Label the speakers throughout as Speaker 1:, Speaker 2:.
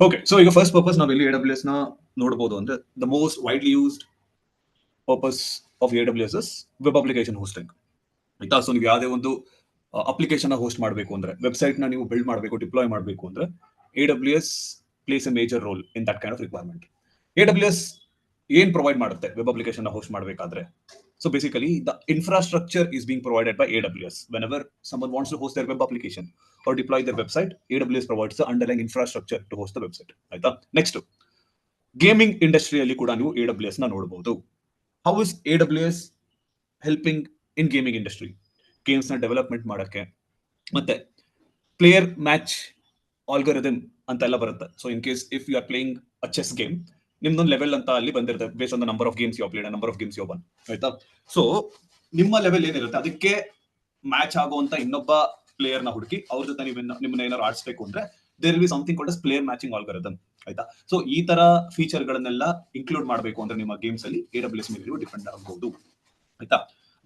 Speaker 1: Okay, so ಈಗ first purpose ನಾವಿಲ್ಲಿ AWS ನ ನೋಡಬಹುದು ಅಂದ್ರೆ the most widely used purpose of AWS is web application hosting. ಆಯ್ತಾ? ಸೊ ನೀವು ಯಾವುದೇ ಒಂದು ಅಪ್ಲಿಕೇಶನ್ ಹೋಸ್ಟ್ ಮಾಡಬೇಕು ಅಂದ್ರೆ, ವೆಬ್ಸೈಟ್ ನ ನೀವು ಬಿಲ್ಡ್ ಮಾಡಬೇಕು, ಡಿಪ್ಲಾಯ್ ಮಾಡಬೇಕು ಅಂದ್ರೆ AWS place A major role in that kind of requirement. AWS ಏನ್ ಪ್ರೊವೈಡ್ ಮಾಡುತ್ತೆ ವೆಬ್ ಅಪ್ಲಿಕೇಶನ್ ಹೋಸ್ಟ್ ಮಾಡಬೇಕಾದ್ರೆ? So basically, the infrastructure is being provided by AWS. Whenever someone wants to host their web application or deploy their website, AWS provides the underlying infrastructure to host the website. ಆಯ್ತಾ? Next, gaming ಇಂಡಸ್ಟ್ರಿಯಲ್ಲಿ ಕೂಡ ನೀವು AWS ನ ನೋಡಬಹುದು. How is AWS helping in gaming industry? Games ನ development ಮಾಡಕ್ಕೆ, ಮತ್ತೆ player match algorithm ಅಂತ ಎಲ್ಲ ಬರುತ್ತೆ. So in case if you are playing a chess game, ನಿಮ್ದೊಂದು ಲೆವೆಲ್ ಅಂತ ಅಲ್ಲಿ ಬಂದಿರುತ್ತೆ base on the number of games you played, number of games you won. ಆಯ್ತಾ? ಸೊ ನಿಮ್ಮ ಲೆವೆಲ್ ಏನಿರುತ್ತೆ ಅದಕ್ಕೆ ಮ್ಯಾಚ್ ಆಗುವಂತ ಇನ್ನೊಬ್ಬ ಪ್ಲೇಯರ್ ನ ಹುಡುಕಿ ಅವ್ರ ಜೊತೆ ನಿಮ್ಮನ್ನ ಏನಾದ್ರು ಆಡಿಸ್ಬೇಕು ಅಂದ್ರೆ there will be something called as player matching algorithm. ಆಯ್ತಾ? ಸೊ ಈ ತರ ಫೀಚರ್ ಗಳನ್ನೆಲ್ಲ ಇನ್ಕ್ಲೂಡ್ ಮಾಡಬೇಕು ಅಂದ್ರೆ ನಿಮ್ಮ ಗೇಮ್ಸ್ ಅಲ್ಲಿ AWS ಮೇಲೆ ನೀವು ಡಿಪೆಂಡ್ ಆಗಬಹುದು. ಆಯ್ತಾ?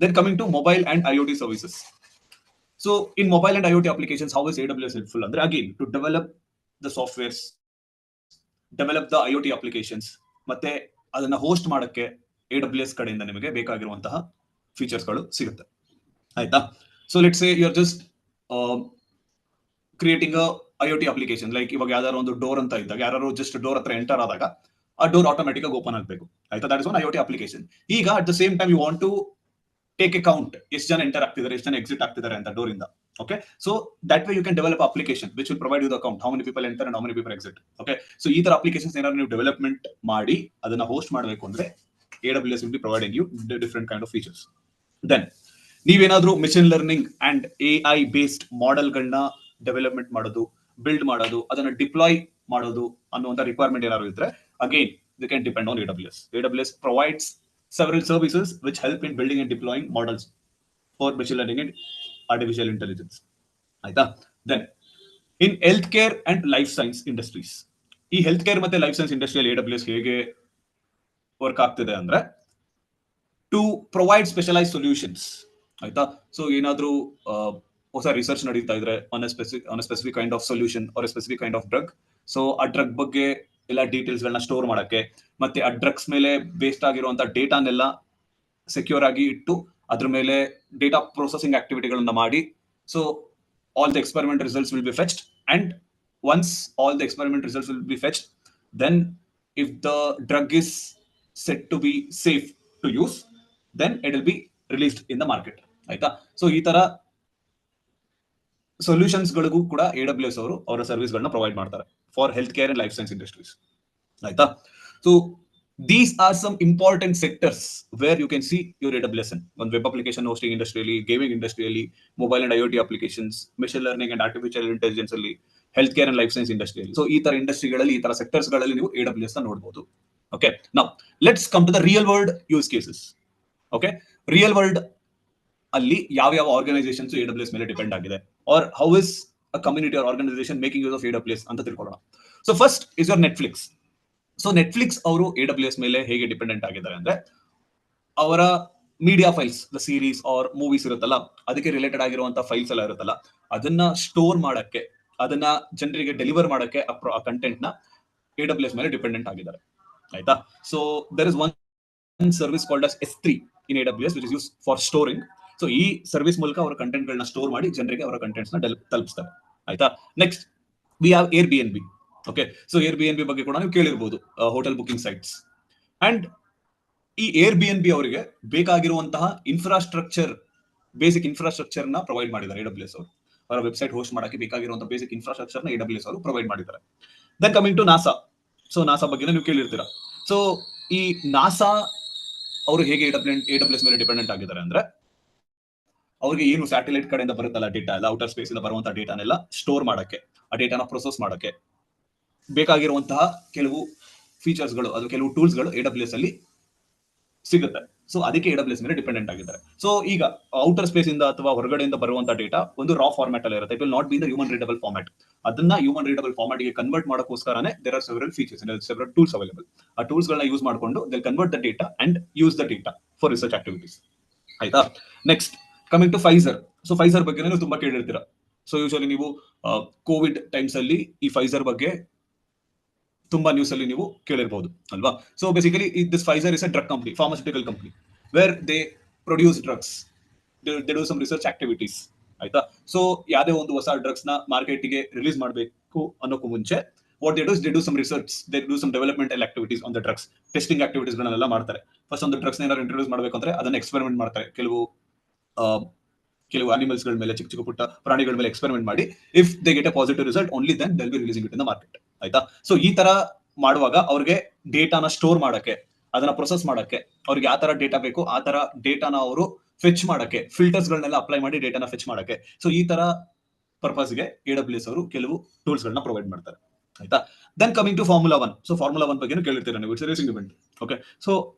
Speaker 1: Then coming to mobile and IoT services. So in mobile and IoT applications, how is AWS helpful ಅಂದ್ರೆ again to develop the softwares, develop the IoT applications, ಮತ್ತೆ ಅದನ್ನ ಹೋಸ್ಟ್ ಮಾಡಕ್ಕೆ AWS ಕಡೆಯಿಂದ ನಿಮಗೆ ಬೇಕಾಗಿರುವಂತಹ ಫೀಚರ್ಸ್ ಗಳು ಸಿಗುತ್ತೆ. ಆಯ್ತಾ? So let's say you are just creating a IoT application. Like ಇವಾಗ ಯಾವ್ದಾದ್ರು ಒಂದು ಡೋರ್ ಅಂತ ಇದ್ದಾಗ, ಯಾರು ಜಸ್ಟ್ ಡೋರ್ ಹತ್ರ ಎಂಟರ್ ಆದಾಗ ಆ ಡೋರ್ ಆಟೋಮೆಟಿಕ್ ಆಗಿ ಓಪನ್ ಆಗಬೇಕು. ಆಯ್ತಾ? That is one IoT application. ಈಗ at the same time you want to take a count, ಎಷ್ಟು ಜನ ಎಂಟರ್ ಆಗ್ತಿದ್ದಾರೆ, ಎಷ್ಟು ಜನ ಎಕ್ಸಿಟ್ ಆಗ್ತಿದ್ದಾರೆ ಅಂತ ಡೋರ್ ಇಂದ. Okay, so that way you can develop application which will provide you the count, how many people enter and how many people exit. Okay, so ಈ ತರ applications ಏನಾದ್ರು ನೀವು ಡೆವಲಪ್ಮೆಂಟ್ ಮಾಡಿ ಅದನ್ನ ಹೋಸ್ಟ್ ಮಾಡಬೇಕು ಅಂದ್ರೆ AWS will be providing you different kind of features. Then ನೀವೇನಾದ್ರೂ mission learning and AI based model ಗಳನ್ನ ಡೆವಲಪ್ಮೆಂಟ್ ಮಾಡೋದು, ಬಿಲ್ಡ್ ಮಾಡೋದು, ಅದನ್ನ ಡಿಪ್ಲಾಯ್ ಮಾಡೋದು ಅನ್ನುವಂತ ರಿಕ್ವೈರ್ಮೆಂಟ್ ಏನಾದ್ರು ಇದ್ರೆ again they can depend on AWS. AWS provides several services which help in building and deploying models for machine learning and artificial intelligence. ಆಯ್ತಾ? Then in health care and life science industries, ಈ health care ಮತ್ತೆ life science ಇಂಡಸ್ಟ್ರಿಯಲ್ಲಿ AWS ಹೇಗೆ work ಆಗ್ತಿದೆ ಅಂದ್ರೆ to provide specialise solutions. ಆಯ್ತಾ? So ಏನಾದ್ರೂ ಹೊಸ ರಿಸರ್ಚ್ ನಡೀತಾ ಇದ್ರೆ on a specific kind of solution or a specific kind of drug, so ಆ ಡ್ರಗ್ ಬಗ್ಗೆ ಎಲ್ಲ ಡೀಟೇಲ್ಸ್ ಗಳನ್ನ ಸ್ಟೋರ್ ಮಾಡಕ್ಕೆ, ಮತ್ತೆ ಆ ಡ್ರಗ್ಸ್ ಮೇಲೆ ಬೇಸ್ಡ್ ಆಗಿರುವಂತ ಡೇಟಾನೆಲ್ಲ ಸೆಕ್ಯೂರ್ ಆಗಿ ಇಟ್ಟು ಅದ್ರ ಮೇಲೆ ಡೇಟಾ ಪ್ರೊಸೆಸಿಂಗ್ ಆಕ್ಟಿವಿಟಿಗಳನ್ನ ಮಾಡಿ, so all the experiment results will be fetched, and once all the experiment results will be fetched, then if the drug is said to be safe to use, then it will be released in the market. ಆಯ್ತಾ? So ಈ ತರ solutions ಗಳಿಗೂ ಕೂಡ AWS ಅವರು ಅವರ service ಗಳನ್ನ provide ಮಾಡ್ತಾರೆ for health care and life science industries. ಆಯ್ತಾ? So these are some important sectors where you can see your AWS in on web application hosting industry, gaming industry, mobile and IoT applications, machine learning and artificial intelligence ಅಲ್ಲಿ, healthcare and life science industry. So ಈ ತರ ಇಂಡಸ್ಟ್ರಿಗಳಲ್ಲಿ, ಈ ತರ sectors ಗಳಲ್ಲಿ ನೀವು AWS ನ ನೋಡಬಹುದು. Okay, now let's come to the real world use cases. Okay, real world ಅಲ್ಲಿ ಯಾವ ಆರ್ಗನೈಸೇಷನ್ಸ್ AWS ಮೇಲೆ ಡಿಪೆಂಡ್ ಆಗಿದೆ, or how is a community or organization making use of AWS ಅಂತ ತಿಳ್ಕೊಳ್ಳೋಣ. So first is your Netflix. So Netflix ಅವರು AWS ಮೇಲೆ ಹೇಗೆ dependent ಆಗಿದ್ದಾರೆ ಅಂದ್ರೆ ಅವರ media files, the series or movies ಇರುತ್ತಲ್ಲ, ಅದಕ್ಕೆ ರಿಲೇಟೆಡ್ ಆಗಿರುವಂತ ಫೈಲ್ಸ್ ಎಲ್ಲ ಇರುತ್ತಲ್ಲ, ಅದನ್ನ ಸ್ಟೋರ್ ಮಾಡಕ್ಕೆ, ಅದನ್ನ ಜನರಿಗೆ ಡೆಲಿವರ್ ಮಾಡಕ್ಕೆ ಆ ಕಂಟೆಂಟ್ ನ AWS ಮೇಲೆ ಡಿಪೆಂಡೆಂಟ್ ಆಗಿದ್ದಾರೆ. ಆಯ್ತಾ? So there is one service called as S3 in AWS which is use for storing. So ಈ ಸರ್ವಿಸ್ ಮೂಲಕ ಅವರ ಕಂಟೆಂಟ್ ಗಳನ್ನ ಸ್ಟೋರ್ ಮಾಡಿ ಜನರಿಗೆ ಅವರ ಕಂಟೆಂಟ್ಸ್ ನ ತಲುಪಿಸ್ತಾರೆ. ಆಯ್ತಾ? Next we have Airbnb. Okay, so Airbnb ಬಗ್ಗೆ ಕೂಡ ನೀವು ಕೇಳಿರ್ಬೋದು, ಹೋಟೆಲ್ ಬುಕಿಂಗ್ ಸೈಟ್ಸ್. ಅಂಡ್ ಈ Airbnb ಅವರಿಗೆ ಬೇಕಾಗಿರುವಂತಹ ಇನ್ಫ್ರಾಸ್ಟ್ರಕ್ಚರ್, ಬೇಸಿಕ್ ಇನ್ಫ್ರಾಸ್ಟ್ರಕ್ಚರ್ ನ ಪ್ರೊವೈಡ್ ಮಾಡಿದ್ದಾರೆ AWS ಅವರು. ಅವರ ವೆಬ್ಸೈಟ್ ಹೋಸ್ಟ್ ಮಾಡಕ್ಕೆ ಬೇಕಾಗಿರುವಂತಹ ಬೇಸಿಕ್ ಇನ್ಫ್ರಾಸ್ಟ್ರಕ್ಚರ್ ನ AWS ಅವರು ಪ್ರೊವೈಡ್ ಮಾಡಿದ್ದಾರೆ. Then coming to NASA. So NASA ಬಗ್ಗೆ ನೀವು ಕೇಳಿರ್ತೀರಾ. ಸೊ ಈ ನಾಸಾ ಅವರು ಹೇಗೆ AWS ಮೇಲೆ ಡಿಪೆಂಡೆಂಟ್ ಆಗಿದ್ದಾರೆ ಅಂದ್ರೆ ಅವ್ರಿಗೆ ಏನು ಸ್ಯಾಟಲೈಟ್ ಕಡೆಯಿಂದ ಬರುತ್ತಲ್ಲ ಡೇಟಾ ಎಲ್ಲ, ಔಟರ್ ಸ್ಪೇಸ್ ಇಂದ ಬರುವಂತಹ ಡೇಟಾನೆಲ್ಲ ಸ್ಟೋರ್ ಮಾಡಕ್ಕೆ, ಆ ಡೇಟಾನ ಪ್ರೊಸೆಸ್ ಮಾಡಕ್ಕೆ ಬೇಕಾಗಿರುವಂತಹ ಕೆಲವು ಫೀಚರ್ಸ್ ಗಳು, ಅದು ಕೆಲವು ಟೂಲ್ಸ್ ಗಳು AWS ಅಲ್ಲಿ ಸಿಗುತ್ತೆ. ಸೊ ಅದಕ್ಕೆ AWS ಮೇಲೆ ಡಿಪೆಂಡೆಂಟ್ ಆಗಿದ್ದಾರೆ. ಸೊ ಈಗ ಔಟರ್ ಸ್ಪೇಸ್ ಇಂದ ಅಥವಾ ಹೊರಗಡೆಯಿಂದ ಬರುವಂತಹ ಡೇಟಾ ಒಂದು ರಾ ಫಾರ್ಮ್ಯಾಟ್ ಅಲ್ಲಿ ಇರುತ್ತೆ. It will not be in the human readable format. ಅದನ್ನ ಹ್ಯೂಮನ್ ರೀಡಬಲ್ ಫಾರ್ಮ್ಯಾಟ್ ಗೆ ಕನ್ವರ್ಟ್ ಮಾಡೋಕ್ಕೋಸ್ಕರನೇ there are several features and several tools available. ಆ ಟೂಲ್ಸ್ ಗಳನ್ನ ಯೂಸ್ ಮಾಡಿಕೊಂಡು they convert the data and use the data for research activities. ಆಯ್ತಾ? Next coming to Pfizer. So Pfizer ಬಗ್ಗೆ ನೀವು ತುಂಬಾ ಕೇಳಿರ್ತೀರಾ. ಸೊ ಯೂಶಲಿ ನೀವು ಕೋವಿಡ್ ಟೈಮ್ಸ್ ಅಲ್ಲಿ ಈ ಫೈಸರ್ ಬಗ್ಗೆ ತುಂಬಾ ನ್ಯೂಸ್ ಅಲ್ಲಿ ನೀವು ಕೇಳಿರ್ಬಹುದು ಅಲ್ವಾ. So basically this Pfizer is a drug company, pharmaceutical company, where they produce drugs, they do some research activities ಆಯ್ತಾ. ಸೊ ಯಾವುದೇ ಒಂದು ಹೊಸ ಡ್ರಗ್ಸ್ ನ ಮಾರ್ಕೆಟ್ ಗೆ ರಿಲೀಸ್ ಮಾಡಬೇಕು ಅನ್ನೋಕ್ಕೂ ಮುಂಚೆ what they do some research, they do some developmental activities on the drugs, testing activities ಗಳನ್ನೆಲ್ಲ ಮಾಡ್ತಾರೆ. ಫಸ್ಟ್ ಒಂದು ಡ್ರಗ್ಸ್ ಏನಾದ್ರು ಇಂಟ್ರೊಡ್ಯೂಸ್ ಮಾಡಬೇಕು ಅಂದ್ರೆ ಅದನ್ನ ಎಕ್ಸ್ಪೆರಿಮೆಂಟ್ ಮಾಡ್ತಾರೆ. ಕೆಲವು ಅನಿಮಲ್ಸ್ ಗಳ ಮೇಲೆ, ಚಿಕ್ಕ ಚಿಕ್ಕ ಪುಟ್ಟ ಪ್ರಾಣಿಗಳ ಮೇಲೆ ಎಕ್ಸ್ಪೆರಿಮೆಂಟ್ ಮಾಡಿ, if they get a positive result only then they will be releasing it in the market ಆಯ್ತಾ. ಸೊ ಈ ತರ ಮಾಡುವಾಗ ಅವ್ರಿಗೆ ಡೇಟಾನ ಸ್ಟೋರ್ ಮಾಡಕ್ಕೆ, ಅದನ್ನ ಪ್ರೊಸೆಸ್ ಮಾಡಕ್ಕೆ, ಅವ್ರಿಗೆ ಯಾವ ತರ ಡೇಟಾ ಬೇಕು ಆ ತರ ಡೇಟಾನ ಅವರು ಫೆಚ್ ಮಾಡಕ್ಕೆ, ಫಿಲ್ಟರ್ಸ್ ಗಳನ್ನೆಲ್ಲ ಅಪ್ಲೈ ಮಾಡಿ ಡೇಟಾನ ಫೆಚ್ ಮಾಡಕ್ಕೆ, ಸೊ ಈ ತರ ಪರ್ಪಸ್ಗೆ AWS ಅವರು ಕೆಲವು ಟೂಲ್ಸ್ ಗಳನ್ನ ಪ್ರೊವೈಡ್ ಮಾಡ್ತಾರೆ ಆಯ್ತಾ. Then coming to formula 1. So formula 1 ಬಗ್ಗೆ ಕೇಳಿರ್ತೀರ ನೀವು, it's racing event. Okay, so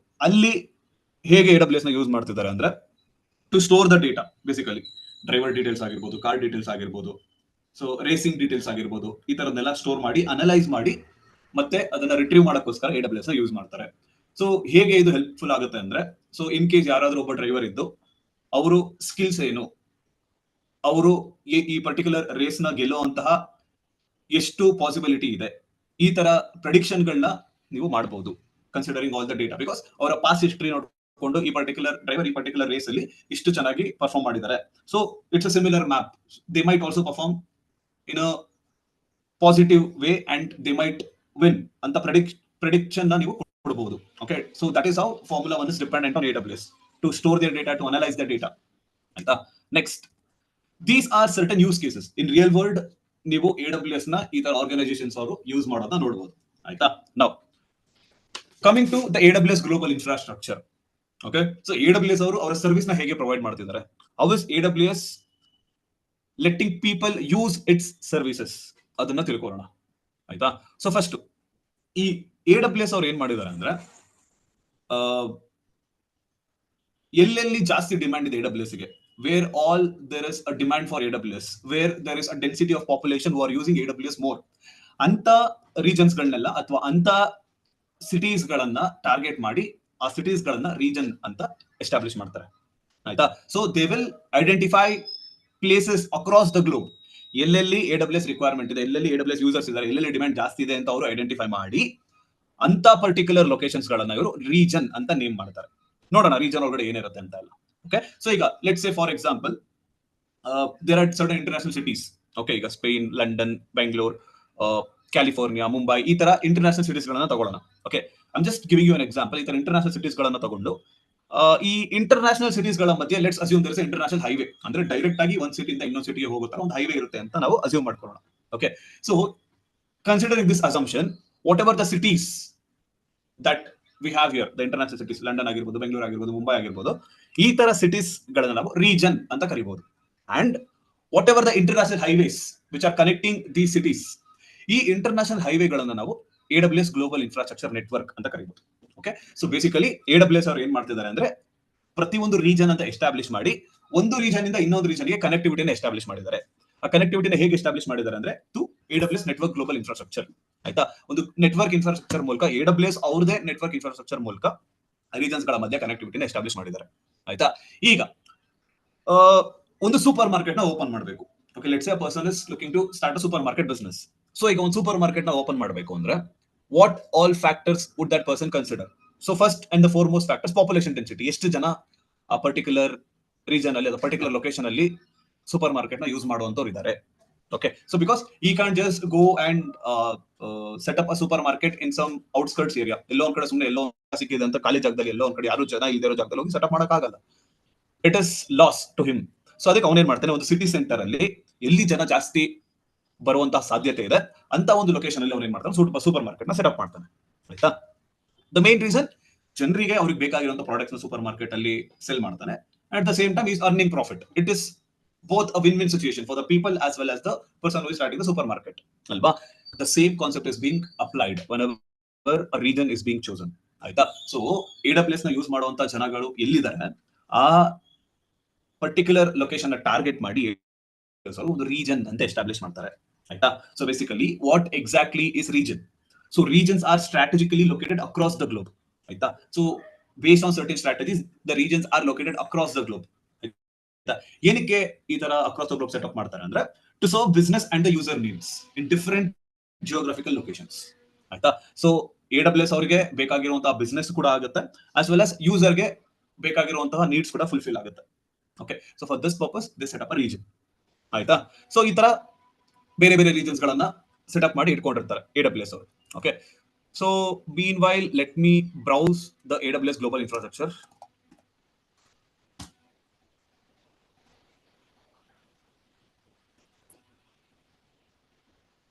Speaker 1: ಅಲ್ಲಿ ಹೇಗೆ AWS ನ ಯೂಸ್ ಮಾಡ್ತಿದ್ದಾರೆ ಅಂದ್ರೆ to store the data, basically driver details ಆಗಿರ್ಬೋದು, ಕಾರ್ ಡೀಟೇಲ್ಸ್ ಆಗಿರ್ಬೋದು, ಸೊ ರೇಸಿಂಗ್ ಡೀಟೇಲ್ಸ್ ಆಗಿರ್ಬೋದು, ಈ ತರದನ್ನೆಲ್ಲ ಸ್ಟೋರ್ ಮಾಡಿ ಅನಲೈಸ್ ಮಾಡಿ ಮತ್ತೆ ಅದನ್ನ ರಿಟ್ರೀವ್ ಮಾಡಕ್ಕೋಸ್ಕರ AWS ನ ಯೂಸ್ ಮಾಡ್ತಾರೆ. ಸೊ ಹೇಗೆ ಇದು ಹೆಲ್ಪ್ಫುಲ್ ಆಗುತ್ತೆ ಅಂದ್ರೆ, ಸೊ ಇನ್ ಕೇಸ್ ಯಾರಾದ್ರೂ ಒಬ್ಬ ಡ್ರೈವರ್ ಇದ್ದು ಅವರು ಸ್ಕಿಲ್ಸ್ ಏನು, ಅವರು ಈ ಪರ್ಟಿಕ್ಯುಲರ್ ರೇಸ್ ನ ಗೆಲ್ಲುವಂತಹ ಎಷ್ಟು ಪಾಸಿಬಿಲಿಟಿ ಇದೆ, ಈ ತರ ಪ್ರೆಡಿಕ್ಷನ್ ಗಳನ್ನ ನೀವು ಮಾಡಬಹುದು considering all the data. Because ಅವರ ಪಾಸ್ಟ್ ಹಿಸ್ಟ್ರಿ ನೋಡಿಕೊಂಡು ಈ ಪರ್ಟಿಕ್ಯುಲರ್ ಡ್ರೈವರ್ ಈ ಪರ್ಟಿಕ್ಯುಲರ್ ರೇಸ್ ಅಲ್ಲಿ ಇಷ್ಟು ಚೆನ್ನಾಗಿ ಪರ್ಫಾರ್ಮ್ ಮಾಡಿದ್ದಾರೆ, so it's a similar map. They might also perform in a positive way and they might win ಅಂತ ಪ್ರೆಡಿಕ್ಷನ್ ನೀವು ಕೊಡಬಹುದು. Okay, so that is how formula 1 is dependent on AWS to store their data, to analyse the data ಆಯ್ತಾ. Next, these are certain use cases in real world. ನೀವು AWS ನ ಈ ತರ organisations ಅವರು use ಮಾಡೋದನ್ನ ನೋಡಬಹುದು ಆಯ್ತಾ. Now coming to the AWS global infrastructure. Okay, so AWS ಅವರು ಅವರ ಸರ್ವಿಸ್ ನ ಹೇಗೆ ಪ್ರೊವೈಡ್ ಮಾಡ್ತಿದ್ದಾರೆ, how is AWS letting people use its services, ಅದನ್ನ ತಿಳ್ಕೊಳ್ಳೋಣ ಆಯ್ತಾ. ಸೊ ಫಸ್ಟ್ ಈ AWS ಅವ್ರು ಏನ್ ಮಾಡಿದ್ದಾರೆ ಅಂದ್ರೆ, ಎಲ್ಲೆಲ್ಲಿ ಜಾಸ್ತಿ ಡಿಮ್ಯಾಂಡ್ ಇದೆ AWS ಗೆ, where all there is a demand for AWS, where there is a density of population who are using AWS more, ಅಂತ ರೀಜನ್ಸ್ ಗಳನ್ನೆಲ್ಲ ಅಥವಾ ಅಂತ ಸಿಟೀಸ್ ಗಳನ್ನ ಟಾರ್ಗೆಟ್ ಮಾಡಿ ಆ ಸಿಟೀಸ್ ಗಳನ್ನ ರೀಜನ್ ಅಂತ ಎಸ್ಟಾಬ್ಲಿಷ್ ಮಾಡ್ತಾರೆ ಆಯ್ತಾ. So they will identify places across the globe, ಎಲ್ಲೆಲ್ಲಿ AWS ರಿಕ್ವೈರ್ಮೆಂಟ್ ಇದೆ, ಎಲ್ಲೆಲ್ಲಿ AWS ಯೂಸರ್ಸ್ ಇದ್ದಾರೆ, ಎಲ್ಲೆಲ್ಲಿ ಡಿಮ್ಯಾಂಡ್ ಜಾಸ್ತಿ ಇದೆ ಅಂತ ಅವರು ಐಡೆಂಟಿಫೈ ಮಾಡಿ ಅಂತ ಪರ್ಟಿಕ್ಯುಲರ್ ಲೊಕೇಶನ್ಸ್ ಗಳನ್ನ ಇವರು ರೀಜನ್ ಅಂತ ನೇಮ್ ಮಾಡ್ತಾರೆ. ನೋಡೋಣ ರೀಜನ್ ಒಳಗಡೆ ಏನಿರುತ್ತೆ ಅಂತ ಎಲ್ಲ. ಓಕೆ, ಸೊ ಈಗ let's say for example there are certain international cities. Okay, ಈಗ Spain, London, Bengaluru, California, Mumbai, ಈ ತರ ಇಂಟರ್ನ್ಯಾಷನಲ್ ಸಿಟೀಸ್ ಗಳನ್ನ ತಗೊಳ್ಳೋಣ. Okay, I am just giving you an example. ಈ ತರ ಇಂಟರ್ನ್ಯಾಷನಲ್ ಸಿಟೀಸ್ ಗಳನ್ನ ತಗೊಂಡು ಈ ಇಂಟರ್ನ್ಯಾಷನಲ್ ಸಿಟೀಸ್ ಗಳ ಮಧ್ಯೆ let's assume there is international highway, ಅಂದ್ರೆ ಡೈರೆಕ್ಟ್ ಆಗಿ ಒಂದ್ ಸಿಟಿಯಿಂದ ಇನ್ನೊಂದು ಸಿಟಿಗೆ ಹೋಗುತ್ತಾ ಒಂದು ಹೈವೇ ಇರುತ್ತೆ ಅಂತ ನಾವು ಅಸ್ಯೂಮ್ ಮಾಡ್ಕೊಳ್ಳೋಣ. Okay, so considering this assumption, what ever the cities that we have here, the international cities, London ಆಗಿರ್ಬೋದು, ಬೆಂಗಳೂರು ಆಗಿರ್ಬೋದು, ಮುಂಬೈ ಆಗಿರ್ಬೋದು, ಈ ತರ ಸಿಟೀಸ್ ಗಳನ್ನ ನಾವು ರೀಜನ್ ಅಂತ ಕರಿಬಹುದು. And what ever the international highways which are connecting the cities, ಈ ಇಂಟರ್ನ್ಯಾಷನಲ್ ಹೈವೇಗಳನ್ನ ನಾವು AWS ಗ್ಲೋಬಲ್ ಇನ್ಫ್ರಾಸ್ಟ್ರಕ್ಚರ್ ನೆಟ್ವರ್ಕ್ ಅಂತ ಕರಿಬಹುದು. ಓಕೆ, ಸೊ ಬೇಸಿಕಲಿ AWS ಅವರು ಏನ್ ಮಾಡ್ತಿದ್ದಾರೆ ಅಂದ್ರೆ, ಪ್ರತಿಯೊಂದು ರೀಜನ್ ಅಂತ ಎಸ್ಟಾಬ್ಲಿಷ್ ಮಾಡಿ ಒಂದು ರೀಜನ್ ಇಂದ ಇನ್ನೊಂದು ರೀಜನ್ಗೆ ಕನೆಕ್ಟಿವಿಟಿನ ಎಸ್ಟಾಬ್ಲಿಷ್ ಮಾಡಿದ್ದಾರೆ. ಆ ಕನೆಕ್ಟಿವಿಟಿನ ಹೇಗೆ ಎಸ್ಟಾಬ್ಲಿಷ್ ಮಾಡಿದ್ದಾರೆ ಅಂದ್ರೆ ಟು AWS ನೆಟ್ವರ್ಕ್ ಗ್ಲೋಬಲ್ ಇನ್ಫ್ರಾಸ್ಟ್ರಕ್ಚರ್ ಆಯ್ತಾ. ಒಂದು ನೆಟ್ವರ್ಕ್ ಇನ್ಫ್ರಾಸ್ಟ್ರಕ್ಚರ್ ಮೂಲಕ AWS ಅವ್ರದೇ ನೆಟ್ವರ್ಕ್ ಇನ್ಫ್ರಾಸ್ಟ್ರಕ್ಚರ್ ಮೂಲಕ ರೀಜನ್ಸ್ ಗಳ ಮಧ್ಯೆ ಕನೆಕ್ಟಿವಿಟಿನ ಎಸ್ಟಾಬ್ಲಿಷ್ ಮಾಡಿದ್ದಾರೆ ಆಯ್ತಾ. ಈಗ ಒಂದು ಸೂಪರ್ ಮಾರ್ಕೆಟ್ ನ ಓಪನ್ ಮಾಡಬೇಕು. Okay, let's say a person is looking to start a super market business. So ಈಗ ಒಂದು ಸೂಪರ್ ಮಾರ್ಕೆಟ್ ನ ಓಪನ್ ಮಾಡಬೇಕು ಅಂದ್ರೆ what all factors would that person consider? So first and the foremost factors, population density, ಎಷ್ಟು ಜನ ಆ particular region ಅಲ್ಲಿ, particular location ಅಲ್ಲಿ ಸೂಪರ್ ಮಾರ್ಕೆಟ್ ನ ಯೂಸ್ ಮಾಡುವಂತವ್ರು ಇದ್ದಾರೆ. Okay, so because he can't just go and set up a supermarket in some outskirts area, ಎಲ್ಲೋ ಒಂದ್ ಕಡೆ ಸುಮ್ಮನೆ ಎಲ್ಲೋ ಸಿಕ್ಕಿದೆ ಅಂತ ಖಾಲಿ ಜಾಗದಲ್ಲಿ, ಎಲ್ಲೋ ಒಂದ್ ಕಡೆ ಯಾರು ಜನ ಇಲ್ದಿರೋ ಜಾಗದಲ್ಲಿ ಹೋಗಿ ಸೆಟಪ್ ಮಾಡಕ್ ಆಗಲ್ಲ. It is loss to him. So ಅದಕ್ಕೆ ಅವನೇನ್ ಮಾಡ್ತಾನೆ, ಒಂದು ಸಿಟಿ ಸೆಂಟರ್ ಅಲ್ಲಿ ಎಲ್ಲಿ ಜನ ಜಾಸ್ತಿ ಬರುವಂತಹ ಸಾಧ್ಯತೆ ಇದೆ ಅಂತ ಒಂದು ಲೊಕೇಶನ್ ಅಲ್ಲಿ ಅವನೇನ್ ಮಾಡ್ತಾನೆ, ಸೂಪರ್ ಮಾರ್ಕೆಟ್ ನ ಸೆಟಪ್ ಮಾಡ್ತಾನೆ ಆಯ್ತಾ. ದ ಮೇನ್ ರೀಸನ್, ಜನರಿಗೆ ಅವ್ರಿಗೆ ಬೇಕಾಗಿರುವಂತ ಪ್ರಾಡಕ್ಟ್ಸ್ ನ ಸೂಪರ್ ಮಾರ್ಕೆಟ್ ಅಲ್ಲಿ ಸೆಲ್ ಮಾಡ್ತಾನೆ. At the same time is earning profit. It is both a win-win situation for the people as well as the person who is starting the supermarket. Alba, the same concept is being applied whenever a region is being chosen. Aita. So AWS na use ಮಾಡುವಂತ ಜನಗಳು ಎಲ್ಲಿದ್ದಾರೆ ಆ particular location ನ target ಮಾಡಿ ಒಂದು region ಅಂತ establish ಮಾಡ್ತಾರೆ ಆಯ್ತಾ. So basically what exactly is region? So regions are strategically located across the globe ಆಯ್ತಾ. So based on certain strategies the regions are located across the globe. ಏನಕ್ಕೆ ಈ ತರ ಅಕ್ರಾಸ್ ದ ಗ್ಲೋಬ್ ಸೆಟಪ್ ಮಾಡ್ತಾರೆ ಅಂದ್ರೆ to serve business and the user needs in different geographical locations ಆಯ್ತಾ. So AWS ಅವರಿಗೆ ಬೇಕಾಗಿರುವಂತಹ business ಕೂಡ ಆಗುತ್ತೆ, ಆಸ್ ವೆಲ್ ಆಸ್ ಯೂಸರ್ಗೆ ಬೇಕಾಗಿರುವಂತಹ ನೀಡ್ಸ್ ಕೂಡ ಫುಲ್ಫಿಲ್ ಆಗುತ್ತೆ. Okay, so for this purpose this set up a region. ಆಯ್ತಾ. ಸೊ ಈ ತರ ಬೇರೆ ಬೇರೆ ರೀಜನ್ಸ್ ಗಳನ್ನ ಸೆಟಪ್ ಮಾಡಿ ಇಟ್ಕೊಂಡಿರ್ತಾರೆ AWS ಅವರು. Okay, so mean while let me browse the AWS global infrastructure.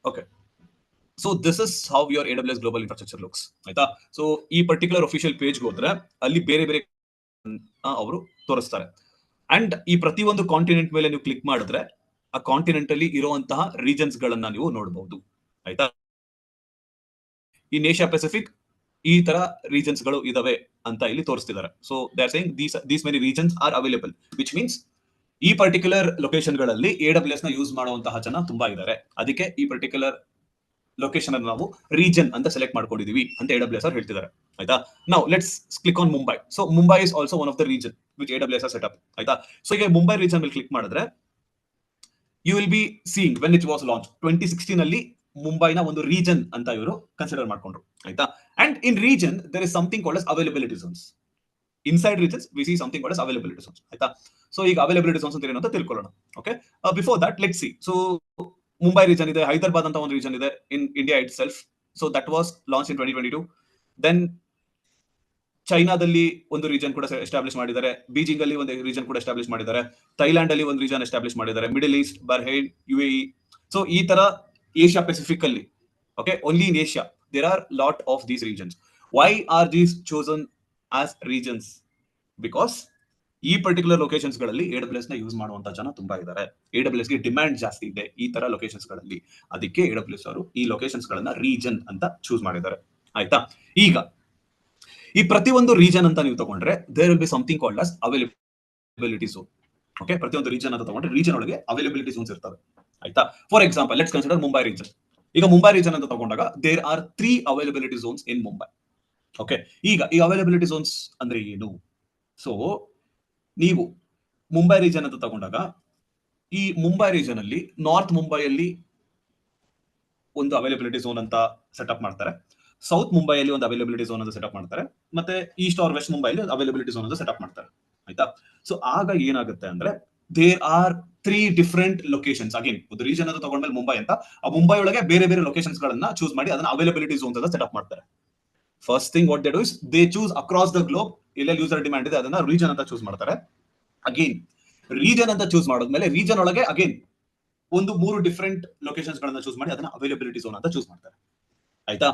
Speaker 1: Okay, so this is how your AWS global infrastructure looks. ಆಯ್ತಾ. ಸೊ ಈ ಪರ್ಟಿಕ್ಯುಲರ್ ಅಫಿಷಿಯಲ್ ಪೇಜ್ ಹೋದ್ರೆ ಅಲ್ಲಿ ಬೇರೆ ಬೇರೆ ಅವರು ತೋರಿಸ್ತಾರೆ. ಅಂಡ್ ಈ ಪ್ರತಿಯೊಂದು ಕಾಂಟಿನೆಂಟ್ ಮೇಲೆ ನೀವು ಕ್ಲಿಕ್ ಮಾಡಿದ್ರೆ ಆ ಕಾಂಟಿನೆಂಟ್ ಅಲ್ಲಿ ಇರುವಂತಹ ರೀಜನ್ಸ್ ಗಳನ್ನ ನೀವು ನೋಡಬಹುದು. ಆಯ್ತಾ. ಇನ್ ಏಷ್ಯಾ ಪೆಸಿಫಿಕ್ ಈ ತರ ರೀಜನ್ಸ್ ಗಳು ಇದಾವೆ ಅಂತ ಇಲ್ಲಿ ತೋರಿಸ್ತಿದ್ದಾರೆ. So they are saying these many regions are available, which means ಈ ಪರ್ಟಿಕ್ಯುಲರ್ ಲೊಕೇಶನ್ ಗಳಲ್ಲಿ AWS ನ ಯೂಸ್ ಮಾಡುವಂತಹ ಜನ ತುಂಬಾ ಇದ್ದಾರೆ. ಅದಕ್ಕೆ ಈ ಪರ್ಟಿಕ್ಯುಲರ್ ಲೊಕೇಶನ್ ಅನ್ನು ನಾವು ರೀಜನ್ ಅಂತ ಸೆಲೆಕ್ಟ್ ಮಾಡ್ಕೊಂಡಿದೀವಿ ಅಂತ AWS ಅವರು ಹೇಳ್ತಿದ್ದಾರೆ. ಆಯ್ತಾ. Now let's click on Mumbai. So Mumbai is also one of the region which AWS set up. ಆಯ್ತಾ. ಸೊ ಈಗ ಮುಂಬೈ ರೀಜನ್ ಮೇಲೆ ಕ್ಲಿಕ್ ಮಾಡಿದ್ರೆ you will be seeing when it was launch 2016 ಅಲ್ಲಿ ಮುಂಬೈನ ಒಂದು ರೀಜನ್ ಅಂತ ಇವರು ಕನ್ಸಿಡರ್ ಮಾಡ್ಕೊಂಡ್ರು. ಆಯ್ತಾ. And in region there is something called as availability zones. Inside regions we see something called as availability zones. ಆಯ್ತಾ. ಸೊ ಈಗ ಅವೈಲಬಿಲಿಟಿ ಝೋನ್ಸ್ ಅಂತ ಏನು ಅಂತ ತಿಳ್ಕೊಳ್ಳೋಣ. Okay, before that let's see. So Mumbai region ಇದೆ, ಹೈದರಾಬಾದ್ ಅಂತ ಒಂದು ರೀಜನ್ ಇದೆ in India itself. So that was launch in 2022. Then ಚೈನಾದಲ್ಲಿ ಒಂದು ರೀಜನ್ ಕೂಡ ಎಸ್ಟಾಬ್ಲಿಷ್ ಮಾಡಿದ್ದಾರೆ, ಬೀಜಿಂಗ್ ಅಲ್ಲಿ ಒಂದು ರೀಜನ್ ಕೂಡ ಎಸ್ಟಾಬ್ಲಿಷ್ ಮಾಡಿದ್ದಾರೆ, ಥೈಲ್ಯಾಂಡ್ ಅಲ್ಲಿ ಒಂದು ರೀಜನ್ ಎಸ್ಟಾಬ್ಲಿಷ್ ಮಾಡಿದ್ದಾರೆ, Middle East, Bahrain, UAE. So ಈ ತರ ಏಷ್ಯಾ ಪೆಸಿಫಿಕ್ ಅಲ್ಲಿ, okay, only in Asia there are lot of these regions. Why are these chosen as regions? Because ಈ ಪರ್ಟಿಕ್ಯುಲರ್ ಲೊಕೇಶನ್ಸ್ ಗಳಲ್ಲಿ AWS ನ ಯೂಸ್ ಮಾಡುವಂತ ಜನ ತುಂಬಾ ಇದ್ದಾರೆ. AWS ಗೆ ಡಿಮ್ಯಾಂಡ್ ಜಾಸ್ತಿ ಇದೆ ಈ ತರ ಲೊಕೇಶನ್ಸ್ ಗಳಲ್ಲಿ. ಅದಕ್ಕೆ AWS ಅವರು ಈ ಲೊಕೇಶನ್ಸ್ ಗಳನ್ನ ರೀಜನ್ ಅಂತ ಚೂಸ್ ಮಾಡಿದ್ದಾರೆ. ಆಯ್ತಾ. ಈಗ ಈ ಪ್ರತಿಯೊಂದು ರೀಜನ್ ಅಂತ ನೀವು ತಗೊಂಡ್ರೆ there will be something called as availability zone. Okay, ಪ್ರತಿಯೊಂದು ರೀಜನ್ ಅಂತ ತಗೊಂಡ್ರೆ ರೀಜನ್ ಒಳಗೆ ಅವೈಲಬಿಲಿಟಿ ಝೋನ್ಸ್ ಇರ್ತವೆ. ಆಯ್ತಾ. For example let's consider Mumbai region. ಈಗ ಮುಂಬೈ ರೀಜನ್ ಅಂತ ತಗೊಂಡಾಗ there are 3 availability zones in Mumbai. Okay, ಈಗ ಈ ಅವೈಲಬಿಲಿಟಿ ಝೋನ್ಸ್ ಅಂದ್ರೆ ಏನು? ಸೊ ನೀವು ಮುಂಬೈ ರೀಜನ್ ಅಂತ ತಗೊಂಡಾಗ ಈ ಮುಂಬೈ ರೀಜನ್ ಅಲ್ಲಿ ನಾರ್ತ್ ಮುಂಬೈಯಲ್ಲಿ ಒಂದು ಅವೈಲಬಿಲಿಟಿ ಝೋನ್ ಅಂತ ಸೆಟಪ್ ಮಾಡ್ತಾರೆ, ಸೌತ್ ಮುಂಬೈಯಲ್ಲಿ ಒಂದು ಅವೈಲಬಿಲಿಟಿ ಝೋನ್ ಅಂತ ಸೆಟಪ್ ಮಾಡ್ತಾರೆ, ಮತ್ತೆ ಈಸ್ಟ್ ಆರ್ ವೆಸ್ಟ್ ಮುಂಬೈಲಿ ಅವೈಲಬಿಲಿಟಿ ಝೋನ್ ಅಂತ ಸೆಟಪ್ ಮಾಡ್ತಾರೆ. ಆಯ್ತಾ. ಸೊ ಆಗ ಏನಾಗುತ್ತೆ ಅಂದ್ರೆ there are 3 different locations. Again ಒಂದು ರೀಜನ್ ಅಂತ ತಗೊಂಡ್ಮೇಲೆ ಮುಂಬೈ ಅಂತ, ಆ ಮುಂಬೈ ಒಳಗೆ ಬೇರೆ ಬೇರೆ ಲೊಕೇಶನ್ಸ್ ಗಳನ್ನ ಚೂಸ್ ಮಾಡಿ ಅದನ್ನ ಅವೈಲಬಿಲಿಟಿ ಝೋನ್ಸ್ ಅಂತ ಸೆಟಪ್ ಮಾಡ್ತಾರೆ. First thing what they do is they choose across the globe, ಎಲ್ಲೆಲ್ಲಿ ಯೂಸರ್ ಡಿಮ್ಯಾಂಡ್ ಇದೆ ಅದನ್ನ ರೀಜನ್ ಅಂತ ಚೂಸ್ ಮಾಡ್ತಾರೆ. ಅಗೇನ್ ರೀಜನ್ ಅಂತ ಚೂಸ್ ಮಾಡಿದ್ಮೇಲೆ ರೀಜನ್ ಒಳಗೆ ಅಗೇನ್ ಒಂದು 3 ಡಿಫರೆಂಟ್ ಲೊಕೇಶನ್ಸ್ ಗಳನ್ನ ಚೂಸ್ ಮಾಡಿ ಅದನ್ನ ಅವೈಲಬಿಲಿಟಿ ಝೋನ್ ಅಂತ ಚೂಸ್ ಮಾಡ್ತಾರೆ. ಆಯ್ತಾ.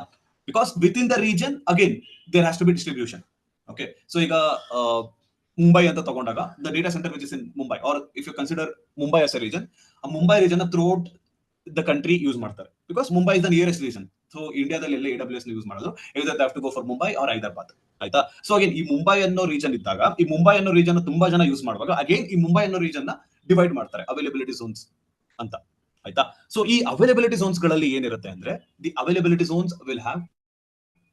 Speaker 1: Because with in the region again there has to be distribution. Okay, so ಈಗ ಮುಂಬೈ ಅಂತ ತಗೊಂಡಾಗ the data centre which is in Mumbai, or if you consider Mumbai as a region, ಆ Mumbai region throughout the country use ಮಾಡ್ತಾರೆ. Because Mumbai is the nearest region. So ಇಂಡಿಯಾದಲ್ಲಿ ಎಲ್ಲ AWS use ಮಾಡೋದು, either they have to go for Mumbai or Hyderabad. ಆಯ್ತಾ. So again ಈ ಮುಂಬೈ ಅನ್ನೋ region ಇದ್ದಾಗ ಈ ಮುಂಬೈ ಅನ್ನೋ ರೀಜನ್ ತುಂಬಾ ಜನ ಯೂಸ್ ಮಾಡುವಾಗ ಅಗೇನ್ ಈ ಮುಂಬೈ ಅನ್ನೋ ರೀಜನ್ ನ ಡಿವೈಡ್ ಮಾಡ್ತಾರೆ ಅವೈಲಬಿಲಿಟಿ ಝೋನ್ಸ್ ಅಂತ. ಆಯ್ತಾ. ಸೊ ಈ ಅವೈಲಬಿಲಿಟಿ ಝೋನ್ಸ್ ಗಳಲ್ಲಿ ಏನಿರುತ್ತೆ ಅಂದ್ರೆ the availability zones will have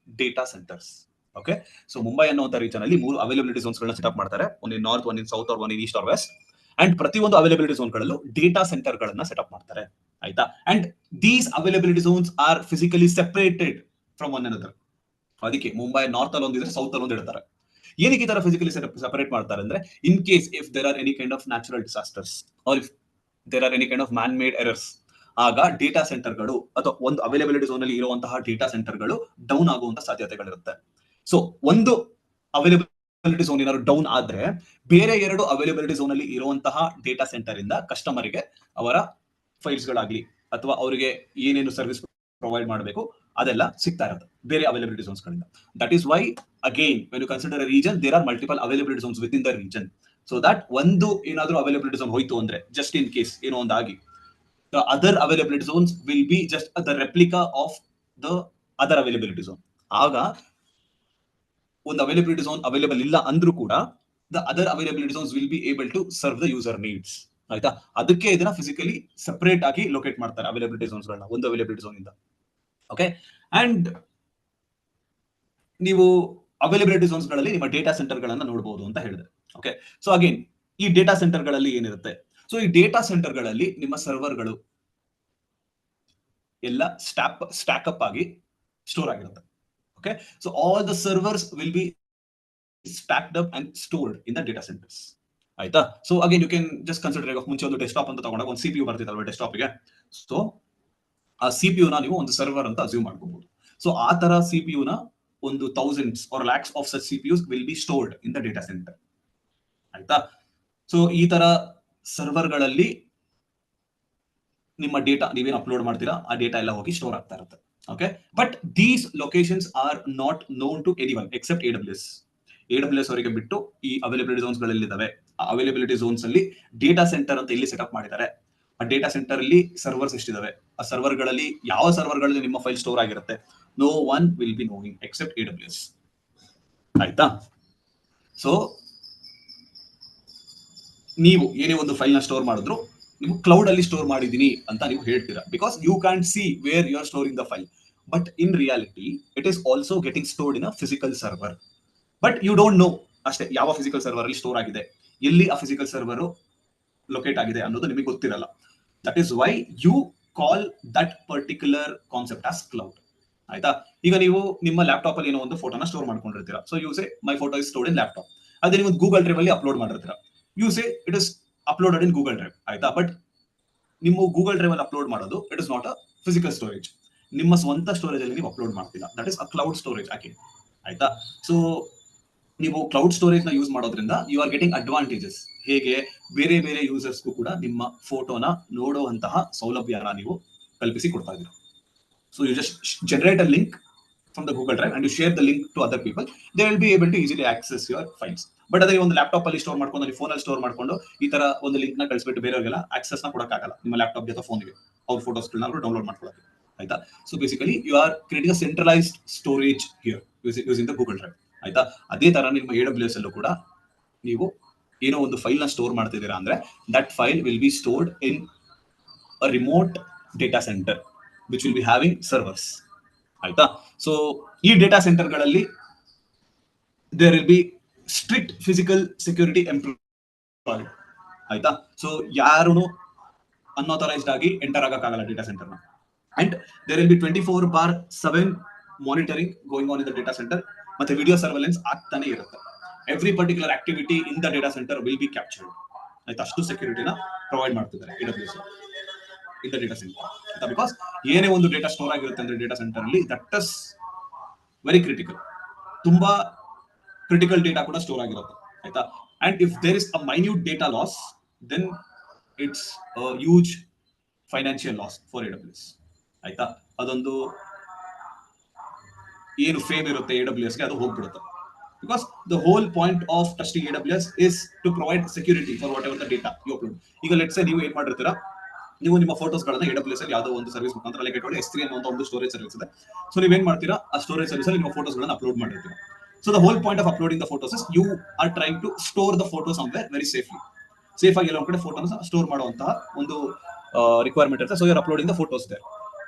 Speaker 1: data centres. Okay, so Mumbai ಅನ್ನುವಂತ ರೀಜನ್ ಅಲ್ಲಿ 3 ಅವೈಲಬಿಲಿಟಿ ಝೋನ್ಸ್ ಗಳನ್ನ ಸೆಟಪ್ ಮಾಡ್ತಾರೆ, one in north, one in south, or one in east or west. And ಪ್ರತಿಯೊಂದು ಅವೈಲಬಿಲಿಟಿ ಝೋನ್ ಗಳಲ್ಲೂ ಡೇಟಾ ಸೆಂಟರ್ ಗಳನ್ನ ಸೆಟಪ್ ಮಾಡ್ತಾರೆ. ಆಯ್ತಾ. And these availability zones are physically separated from one another. ಅದಕ್ಕೆ Mumbai north ಅಲ್ಲಿ ಒಂದಿದ್ರೆ south ಅಲ್ಲಿ ಒಂದು ಇಡ್ತಾರೆ. ಏನಕ್ಕೆ ಈ ತರ ಫಿಸಿಕಲಿ ಸೆಪರೇಟ್ ಮಾಡ್ತಾರೆ ಅಂದ್ರೆ in case if there are any kind of natural disasters or if there are any kind of man made errors, ಆಗ ಡೇಟಾ ಸೆಂಟರ್ಗಳು ಅಥವಾ ಒಂದು ಅವೈಲಬಿಲಿಟಿ ಝೋನ್ ಅಲ್ಲಿ ಇರುವಂತಹ ಡೇಟಾ ಸೆಂಟರ್ಗಳು ಡೌನ್ ಆಗುವಂತ ಸಾಧ್ಯತೆಗಳಿರುತ್ತೆ. ಸೊ ಒಂದು ಅವೈಲಬಿಲಿಟಿ ಝೋನ್ ಏನಾದ್ರು ಡೌನ್ ಆದ್ರೆ ಬೇರೆ 2 ಅವೈಲಬಿಲಿಟಿ ಝೋನ್ ಅಲ್ಲಿ ಇರುವಂತಹ ಡೇಟಾ ಸೆಂಟರ್ ಇಂದ ಕಸ್ಟಮರ್ಗೆ ಅವರ ಫೈಲ್ಸ್ ಗಳಾಗ್ಲಿ ಅಥವಾ ಅವರಿಗೆ ಏನೇನು ಸರ್ವಿಸ್ ಪ್ರೊವೈಡ್ ಮಾಡಬೇಕು ಅದೆಲ್ಲ ಸಿಗ್ತಾ ಇರುತ್ತೆ ಬೇರೆ ಅವೈಲಬಿಲಿಟಿ ಝೋನ್ಸ್ ಗಳಿಂದ. That is why again when you consider a region there are multiple availability zones with in the region. So that ಒಂದು ಏನಾದ್ರೂ ಅವೈಲಬಿಲಿಟಿ ಝೋನ್ ಹೋಯ್ತು ಅಂದ್ರೆ ಜಸ್ಟ್ ಇನ್ ಕೇಸ್ ಏನೋ ಒಂದಾಗಿ the other availability zones will be just the replica of the other availability zone. ಆಗ ಒಂದು availability zone available ಇಲ್ಲ ಅಂದ್ರೂ ಕೂಡ the other availability zones will be able to serve the user needs. ಆಯ್ತಾ. ಅದಕ್ಕೆ ಇದನ್ನ ಫಿಸಿಕಲಿ ಸೆಪರೇಟ್ ಆಗಿ locate ಮಾಡ್ತಾರೆ ಅವೈಲಬಿಲಿಟಿ ಝೋನ್ಸ್ ಗಳನ್ನ ಒಂದು ಅವೈಲಬಿಲಿಟಿ ಝೋನ್ ಇಂದ. ಓಕೆ, ಅಂಡ್ ನೀವು ಅವೈಲಬಿಲಿಟಿ ಝೋನ್ಸ್ ಗಳಲ್ಲಿ ನಿಮ್ಮ ಡೇಟಾ ಸೆಂಟರ್ ಗಳನ್ನ ನೋಡಬಹುದು ಅಂತ ಹೇಳಿದೆ. ಓಕೆ, ಸೊ ಅಗೇನ್ ಈ ಡೇಟಾ ಸೆಂಟರ್ ಗಳಲ್ಲಿ ಏನಿರುತ್ತೆ, ಸೊ ಈ ಡೇಟಾ ಸೆಂಟರ್ ಗಳಲ್ಲಿ ನಿಮ್ಮ ಸರ್ವರ್ಗಳು ಎಲ್ಲ ಸ್ಟ್ಯಾಕ್ ಅಪ್ ಆಗಿ ಸ್ಟೋರ್ ಆಗಿರುತ್ತೆ. Okay, so all the servers will be stacked up and stored in the data centers. ಆಯ್ತಾ? So again you can just consider, ಈಗ ಮುಂಚೆ ಒಂದು ಡೆಸ್ಕ್ಟಾಪ್ ಅಂತ ತಗೊಂಡಾಗ ಒಂದು CPU ಬರ್ತಿತ್ತಲ್ವಾ ಡೆಸ್ಕ್ಟಾಪ್ಗೆ. ಸೊ ಆ CPU ನ ನೀವು ಒಂದು ಸರ್ವರ್ ಅಂತ ಅಸ್ಯೂಮ್ ಮಾಡ್ಕೋಬಹುದು. ಸೊ ಆ ತರ CPU ನ ಒಂದು ಥೌಸಂಡ್ಸ್ ಆರ್ ಲ್ಯಾಕ್ಸ್ ಆಫ್ ಸಚ್ CPUs will be stored in the data centre. ಆಯ್ತಾ? ಸೊ ಈ ತರ ಸರ್ವರ್ಗಳಲ್ಲಿ ನಿಮ್ಮ ಡೇಟಾ ನೀವೇನು ಅಪ್ಲೋಡ್ ಮಾಡ್ತೀರಾ ಆ ಡೇಟಾ ಎಲ್ಲ ಹೋಗಿ ಸ್ಟೋರ್ ಆಗ್ತಾ ಇರುತ್ತೆ. Okay, but these locations are not known to anyone except AWS. AWS ಅವರಿಗೆ ಬಿಟ್ಟು ಈ ಅವೈಲಬಿಲಿಟಿ ಝೋನ್ಸ್ ಗಳಿದ್ದಾವೆ. ಆ ಅವೈಲಬಿಲಿಟಿ ಝೋನ್ಸ್ ಅಲ್ಲಿ ಡೇಟಾ ಸೆಂಟರ್ ಅಂತ ಇಲ್ಲಿ ಸೆಟಪ್ ಮಾಡಿದ್ದಾರೆ. ಆ ಡೇಟಾ ಸೆಂಟರ್ ಅಲ್ಲಿ ಸರ್ವರ್ಸ್ ಎಷ್ಟಿದಾವೆ, ಆ ಸರ್ವರ್ ಗಳಲ್ಲಿ ಯಾವ ಸರ್ವರ್ ಗಳಲ್ಲಿ ನಿಮ್ಮ ಫೈಲ್ ಸ್ಟೋರ್ ಆಗಿರುತ್ತೆ, no one will be knowing except AWS. ಆಯ್ತಾ? ಸೊ ನೀವು ಏನೇ ಒಂದು ಫೈಲ್ ನ ಸ್ಟೋರ್ ಮಾಡಿದ್ರು ನೀವು ಕ್ಲೌಡ್ ಅಲ್ಲಿ ಸ್ಟೋರ್ ಮಾಡಿದೀನಿ ಅಂತ ನೀವು ಹೇಳ್ತೀರಾ, because you can see where you are storing the file. But in reality it is also getting stored in a physical server. But you don't know ಅಷ್ಟೇ ಯಾವ ಫಿಸಿಕಲ್ ಸರ್ವರ್ ಅಲ್ಲಿ ಸ್ಟೋರ್ ಆಗಿದೆ, ಎಲ್ಲಿ ಆ ಫಿಸಿಕಲ್ ಸರ್ವರ್ ಲೊಕೇಟ್ ಆಗಿದೆ ಅನ್ನೋದು ನಿಮಗೆ ಗೊತ್ತಿರಲ್ಲ. That is why you call that particular concept as cloud. ಆಯ್ತಾ? ಈಗ ನೀವು ನಿಮ್ಮ ಲ್ಯಾಪ್ಟಾಪ್ ಅಲ್ಲಿ ಏನೋ ಒಂದು ಫೋಟೋನ ಸ್ಟೋರ್ ಮಾಡ್ಕೊಂಡಿರ್ತೀರಾ. So you say my photo is stored in laptop. ಅದೇ ನೀವು ಗೂಗಲ್ ಡ್ರೈವ್ ಅಲ್ಲಿ ಅಪ್ಲೋಡ್ ಮಾಡಿರ್ತೀರಾ. You say it is uploaded in Google drive. ಆಯ್ತಾ? ಬಟ್ ನಿಮ್ಮ ಗೂಗಲ್ ಡ್ರೈವ್ ಅಲ್ಲಿ ಅಪ್ಲೋಡ್ ಮಾಡೋದು it is not a physical storage. ನಿಮ್ಮ ಸ್ವಂತ ಸ್ಟೋರೇಜ್ ಅಲ್ಲಿ ನೀವು ಅಪ್ಲೋಡ್ ಮಾಡ್ತಿಲ್ಲ. That is a cloud storage ಆಗಿ. ಆಯ್ತಾ? ಸೊ ನೀವು ಕ್ಲೌಡ್ ಸ್ಟೋರೇಜ್ ನ ಯೂಸ್ ಮಾಡೋದ್ರಿಂದ ಯು ಆರ್ ಗೆಟಿಂಗ್ ಅಡ್ವಾಂಟೇಜಸ್. ಹೇಗೆ ಬೇರೆ ಬೇರೆ ಯೂಸರ್ಸ್ಗೂ ಕೂಡ ನಿಮ್ಮ ಫೋಟೋನ ನೋಡುವಂತಹ ಸೌಲಭ್ಯನ ನೀವು ಕಲ್ಪಿಸಿ ಕೊಡ್ತಾ ಇದ್ದೀರಾ. So you just generate a link from the Google Drive and you share the link to other people. They will be able to easily access your files. But ಅದೇ ಒಂದು ಲ್ಯಾಪ್ಟಾಪ್ ಅಲ್ಲಿ ಸ್ಟೋರ್ ಮಾಡ್ಕೊಂಡು ನೀವು ಫೋನ್ ಅಲ್ಲಿ store ಮಾಡ್ಕೊಂಡು ಈ ತರ ಒಂದು ಲಿಂಕ್ ನ ಕಳಿಸ್ಬಿಟ್ಟು ಬೇರೆಯವರಿಗೆಲ್ಲ ಆಕ್ಸೆಸ್ ನ ಕೊಡಕ್ಕಾಗಲ್ಲ ನಿಮ್ಮ ಲ್ಯಾಪ್ಟಾಪ್ ಅಥವಾ ಫೋನ್ಗೆ ಅವ್ರ ಫೋಟೋಸ್ಗಳನ್ನ ಡೌನ್ಲೋಡ್ ಮಾಡ್ಕೊಳ್ಳೋಕೆ. ಆಯ್ತಾ? So basically you are creating a centralised storage here using the Google drive. ಆಯ್ತಾ? ಅದೇ ತರ ನಿಮ್ಮ AWS ಅಲ್ಲೂ ಕೂಡ ನೀವು ಏನೋ ಒಂದು ಫೈಲ್ ನ ಸ್ಟೋರ್ ಮಾಡ್ತಿದ್ದೀರಾ ಅಂದ್ರೆ that file will be stored in a remote data centre which will be having servers. ಆಯ್ತಾ? ಸೊ ಈ ಡೇಟಾ ಸೆಂಟರ್ ಗಳಲ್ಲಿ there will be strict physical security employed. ಆಯ್ತಾ? ಸೊ ಯಾರು ಅನ್ಆಥರೈಸ್ಡ್ ಆಗಿ ಎಂಟರ್ ಆಗಕ್ಕಾಗಲ್ಲ ಡೇಟಾ ಸೆಂಟರ್ ನ. And there will be 24/7 monitoring going on in the data centre. ಮತ್ತೆ video surveillance ಆಗ್ತಾನೆ ಇರುತ್ತೆ. Every particular activity in the data centre will be captured. ಆಯ್ತಾ? ಅಷ್ಟು ಸೆಕ್ಯೂರಿಟಿನ ಪ್ರೊವೈಡ್ ಮಾಡ್ತಿದ್ದಾರೆ AWS in the data centre. ಆಯ್ತಾ? Because ಏನೇ ಒಂದು ಡೇಟಾ ಸ್ಟೋರ್ ಆಗಿರುತ್ತೆ ಅಂದ್ರೆ ಡೇಟಾ ಸೆಂಟರ್ ಅಲ್ಲಿ ದಟ್ ಇಸ್ ವೆರಿ ಕ್ರಿಟಿಕಲ್. ತುಂಬಾ ಕ್ರಿಟಿಕಲ್ ಡೇಟಾ ಕೂಡ ಸ್ಟೋರ್ ಆಗಿರುತ್ತೆ. ಆಯ್ತಾ? And if there is a minute data loss then it's a huge financial loss for AWS. ಆಯ್ತಾ? ಅದೊಂದು ಏನು ಫೇಮ್ ಇರುತ್ತೆ AWS ಗೆ ಅದು ಹೋಗ್ಬಿಡುತ್ತೆ. Because the whole point of trusting AWS is to provide security for whatever the data you upload. ಈಗ let's say ನೀವು ಏನ್ ಮಾಡಿರ್ತೀರಾ, ನೀವು ನಿಮ್ಮ ಫೋಟೋಸ್ ಗಳನ್ನ AWS ಅಲ್ಲಿ ಯಾವುದೋ ಒಂದು ಸರ್ವಿಸ್ ಮುಖಾಂತರ ಲೈಕ್ ಇಟ್ಕೊಳ್ಳಿ S3 ಅನ್ನೋ ಒಂದು ಸ್ಟೋರೇಜ್ ಸರ್ವಿಸ್ ಇದೆ. ಸೊ ನೀವೇನ್ ಮಾಡ್ತೀರಾ, ಆ ಸ್ಟೋರೇಜ್ ಸರ್ವಿಸ್ ಅಲ್ಲಿ ನಿಮ್ಮ ಫೋಟೋಸ್ ಗಳನ್ನ ಅಪ್ಲೋಡ್ ಮಾಡಿರ್ತೀರಾ. So the whole point of uploading the photos is you are trying to store the photo somewhere very safely. Safe ಆಗಿ ಎಲ್ಲ ಒಂದ್ ಕಡೆ ಫೋಟೋನ ಸ್ಟೋರ್ ಮಾಡುವಂತಹ ಒಂದು ರಿಕ್ವೈರ್ಮೆಂಟ್ ಇರುತ್ತೆ. So you are uploading the photos there.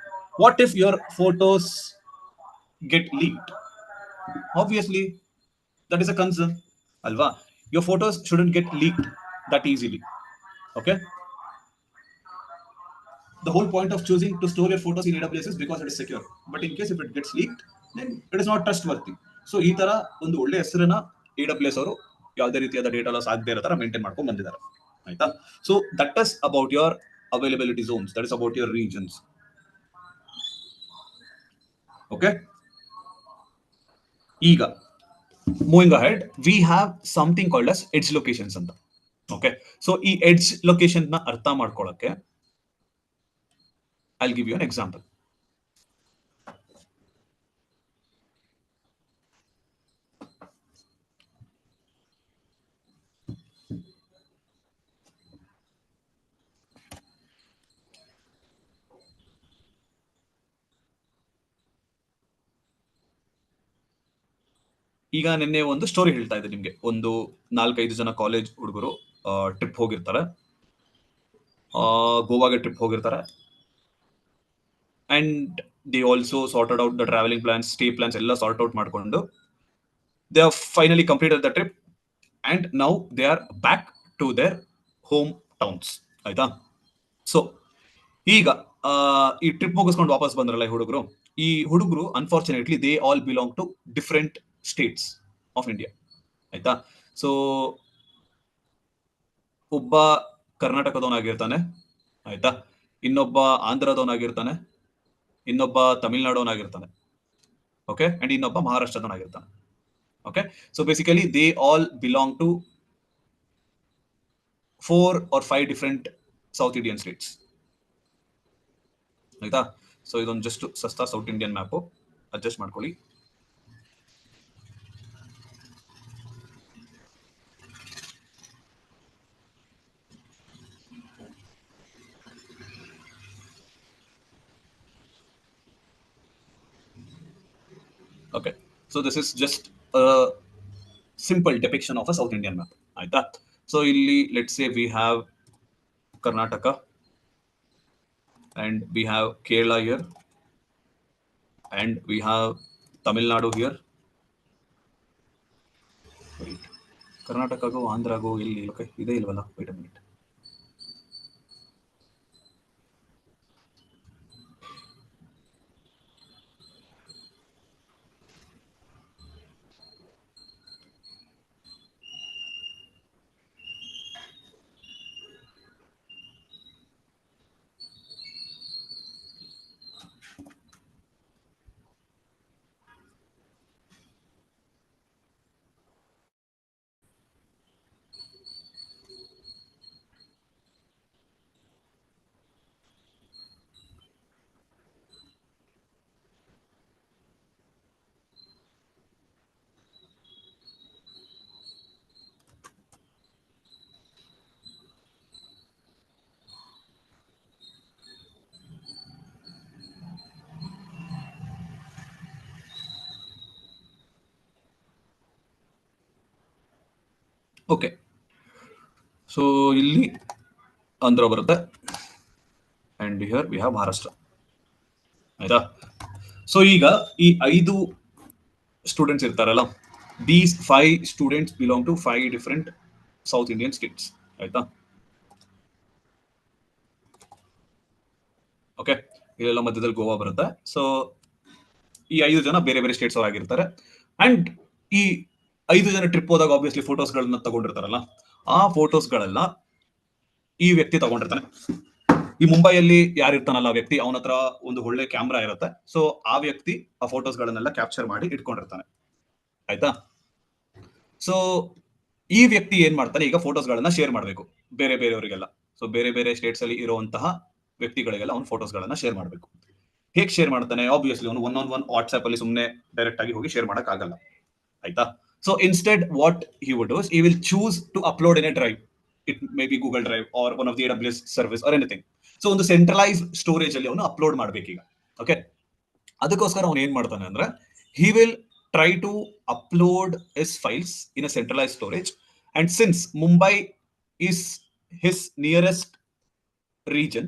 Speaker 1: What if your photos get leaked? Obviously that is a concern alva. Your photos shouldn't get leaked that easily. Okay, the whole point of choosing to store your photos in AWS is because it is secure. But in case if it gets leaked then it is not trustworthy. So ಈ ತರ ಒಂದು ಒಳ್ಳೆ ಹೆಸರನ್ನ AWS ಅವರು ಯಾವುದೇ ರೀತಿಯಾದ data loss ಆಗದೆ ಇರೋ ತರ ಮೇಂಟೈನ್ ಮಾಡ್ಕೊಂಡು ಬಂದಿದ್ದಾರೆ. ಆಯ್ತಾ? So that is about your availability zones, that is about your regions. Okay, ಈಗ moving ahead we have something called as edge locations ಅಂತ. ಓಕೆ, ಸೊ ಈ ಎಡ್ಜ್ ಲೊಕೇಶನ್ ನ ಅರ್ಥ ಮಾಡ್ಕೊಳ್ಳಕ್ಕೆ I'll give you an example. ಈಗ ನಿನ್ನೆ ಒಂದು story ಹೇಳ್ತಾ ಇದ್ದೆ ನಿಮ್ಗೆ. ಒಂದು 4-5 ಜನ ಕಾಲೇಜ್ ಹುಡುಗರು ಟ್ರಿಪ್ ಹೋಗಿರ್ತಾರೆ, ಗೋವಾಗೆ ಟ್ರಿಪ್ ಹೋಗಿರ್ತಾರೆ. And they also sorted out the travelling plans, stay plans ಎಲ್ಲ ಸಾರ್ಟ್ ಔಟ್ ಮಾಡ್ಕೊಂಡು they are finally completed the trip and now they are back to their home towns. ಆಯ್ತಾ? ಸೊ ಈಗ ಈ trip ಮುಗಿಸ್ಕೊಂಡು ವಾಪಸ್ ಬಂದ್ರಲ್ಲ ಈ ಹುಡುಗರು, ಈ ಹುಡುಗರು unfortunately they all belong to different states of India. ಆಯ್ತಾ? ಸೊ ಒಬ್ಬ ಕರ್ನಾಟಕದವನಾಗಿರ್ತಾನೆ, ಆಯ್ತಾ, ಇನ್ನೊಬ್ಬ ಆಂಧ್ರದವನಾಗಿರ್ತಾನೆ, ಇನ್ನೊಬ್ಬ ತಮಿಳ್ನಾಡವನಾಗಿರ್ತಾನೆ, ಓಕೆ, ಅಂಡ್ ಇನ್ನೊಬ್ಬ ಮಹಾರಾಷ್ಟ್ರದವನಾಗಿರ್ತಾನೆ. Okay, so basically they all belong to 4 or 5 different south Indian states. ಆಯ್ತಾ? ಸೊ ಇದೊಂದು ಜಸ್ಟ್ ಸಸ್ತಾ ಸೌತ್ ಇಂಡಿಯನ್ ಮ್ಯಾಪ್ ಅಡ್ಜಸ್ಟ್ ಮಾಡ್ಕೊಳ್ಳಿ. Okay, so this is just a simple depiction of a South Indian map. ಆಯ್ತಾ? So ಇಲ್ಲಿ let's say we have Karnataka and we have Kerala here and we have Tamil Nadu here. Wait, Karnatakago Andrago ಇಲ್ಲಿ okay ಇದೆ ಇಲ್ವಲ್ಲ? Wait a minute. Okay, so ಇಲ್ಲಿ ಆಂಧ್ರ ಬರುತ್ತೆ and here we have Maharashtra. ಆಯ್ತಾ? So ಈಗ ಈ 5 students ಇರ್ತಾರಲ್ಲ, these 5 students belong to 5 different south Indian states. ಆಯ್ತಾ? ಓಕೆ, ಇಲ್ಲೆಲ್ಲ ಮಧ್ಯದಲ್ಲಿ ಗೋವಾ ಬರುತ್ತೆ. ಸೊ ಈ 5 ಜನ ಬೇರೆ ಬೇರೆ ಸ್ಟೇಟ್ಸ್ ಆಗಿರ್ತಾರೆ ಅಂಡ್ ಈ 5 ಜನ ಟ್ರಿಪ್ ಹೋದಾಗ ಆಬ್ವಿಯಸ್ಲಿ ಫೋಟೋಸ್ಗಳನ್ನ ತಗೊಂಡಿರ್ತಾರಲ್ಲ, ಆ ಫೋಟೋಸ್ಗಳೆಲ್ಲ ಈ ವ್ಯಕ್ತಿ ತಗೊಂಡಿರ್ತಾನೆ. ಈ ಮುಂಬೈಯಲ್ಲಿ ಯಾರಿರ್ತಾನಲ್ಲ ಆ ವ್ಯಕ್ತಿ, ಅವನ ಹತ್ರ ಒಂದು ಒಳ್ಳೆ ಕ್ಯಾಮ್ರಾ ಇರುತ್ತೆ. ಸೊ ಆ ವ್ಯಕ್ತಿ ಆ ಫೋಟೋಸ್ಗಳನ್ನೆಲ್ಲ ಕ್ಯಾಪ್ಚರ್ ಮಾಡಿ ಇಟ್ಕೊಂಡಿರ್ತಾನೆ. ಆಯ್ತಾ? ಸೊ ಈ ವ್ಯಕ್ತಿ ಏನ್ ಮಾಡ್ತಾನೆ, ಈಗ ಫೋಟೋಸ್ಗಳನ್ನ ಶೇರ್ ಮಾಡಬೇಕು ಬೇರೆ ಬೇರೆಯವರಿಗೆಲ್ಲ. ಸೊ ಬೇರೆ ಬೇರೆ ಸ್ಟೇಟ್ಸ್ ಅಲ್ಲಿ ಇರುವಂತಹ ವ್ಯಕ್ತಿಗಳಿಗೆಲ್ಲ ಅವ್ನು ಫೋಟೋಸ್ಗಳನ್ನ ಶೇರ್ ಮಾಡಬೇಕು. ಹೇಗೆ ಶೇರ್ ಮಾಡ್ತಾನೆ? ಆಬ್ವಿಯಸ್ಲಿ ಅವನು 1-on-1 ವಾಟ್ಸ್ಆಪ್ ಅಲ್ಲಿ ಸುಮ್ಮನೆ ಡೈರೆಕ್ಟ್ ಆಗಿ ಹೋಗಿ ಶೇರ್ ಮಾಡಕ್ ಆಗಲ್ಲ. ಆಯ್ತಾ? So instead what he would do is he will choose to upload in a drive. It may be Google Drive or one of the AWS service or anything. So ಒಂದು centralise storage ಅಲ್ಲಿ ಅವನು upload ಮಾಡ್ಬೇಕೀಗ. Okay, ಅದಕ್ಕೋಸ್ಕರ ಅವನು ಏನ್ ಮಾಡ್ತಾನೆ ಅಂದ್ರೆ he will try to upload his files in a centralized storage, and since Mumbai is his nearest region,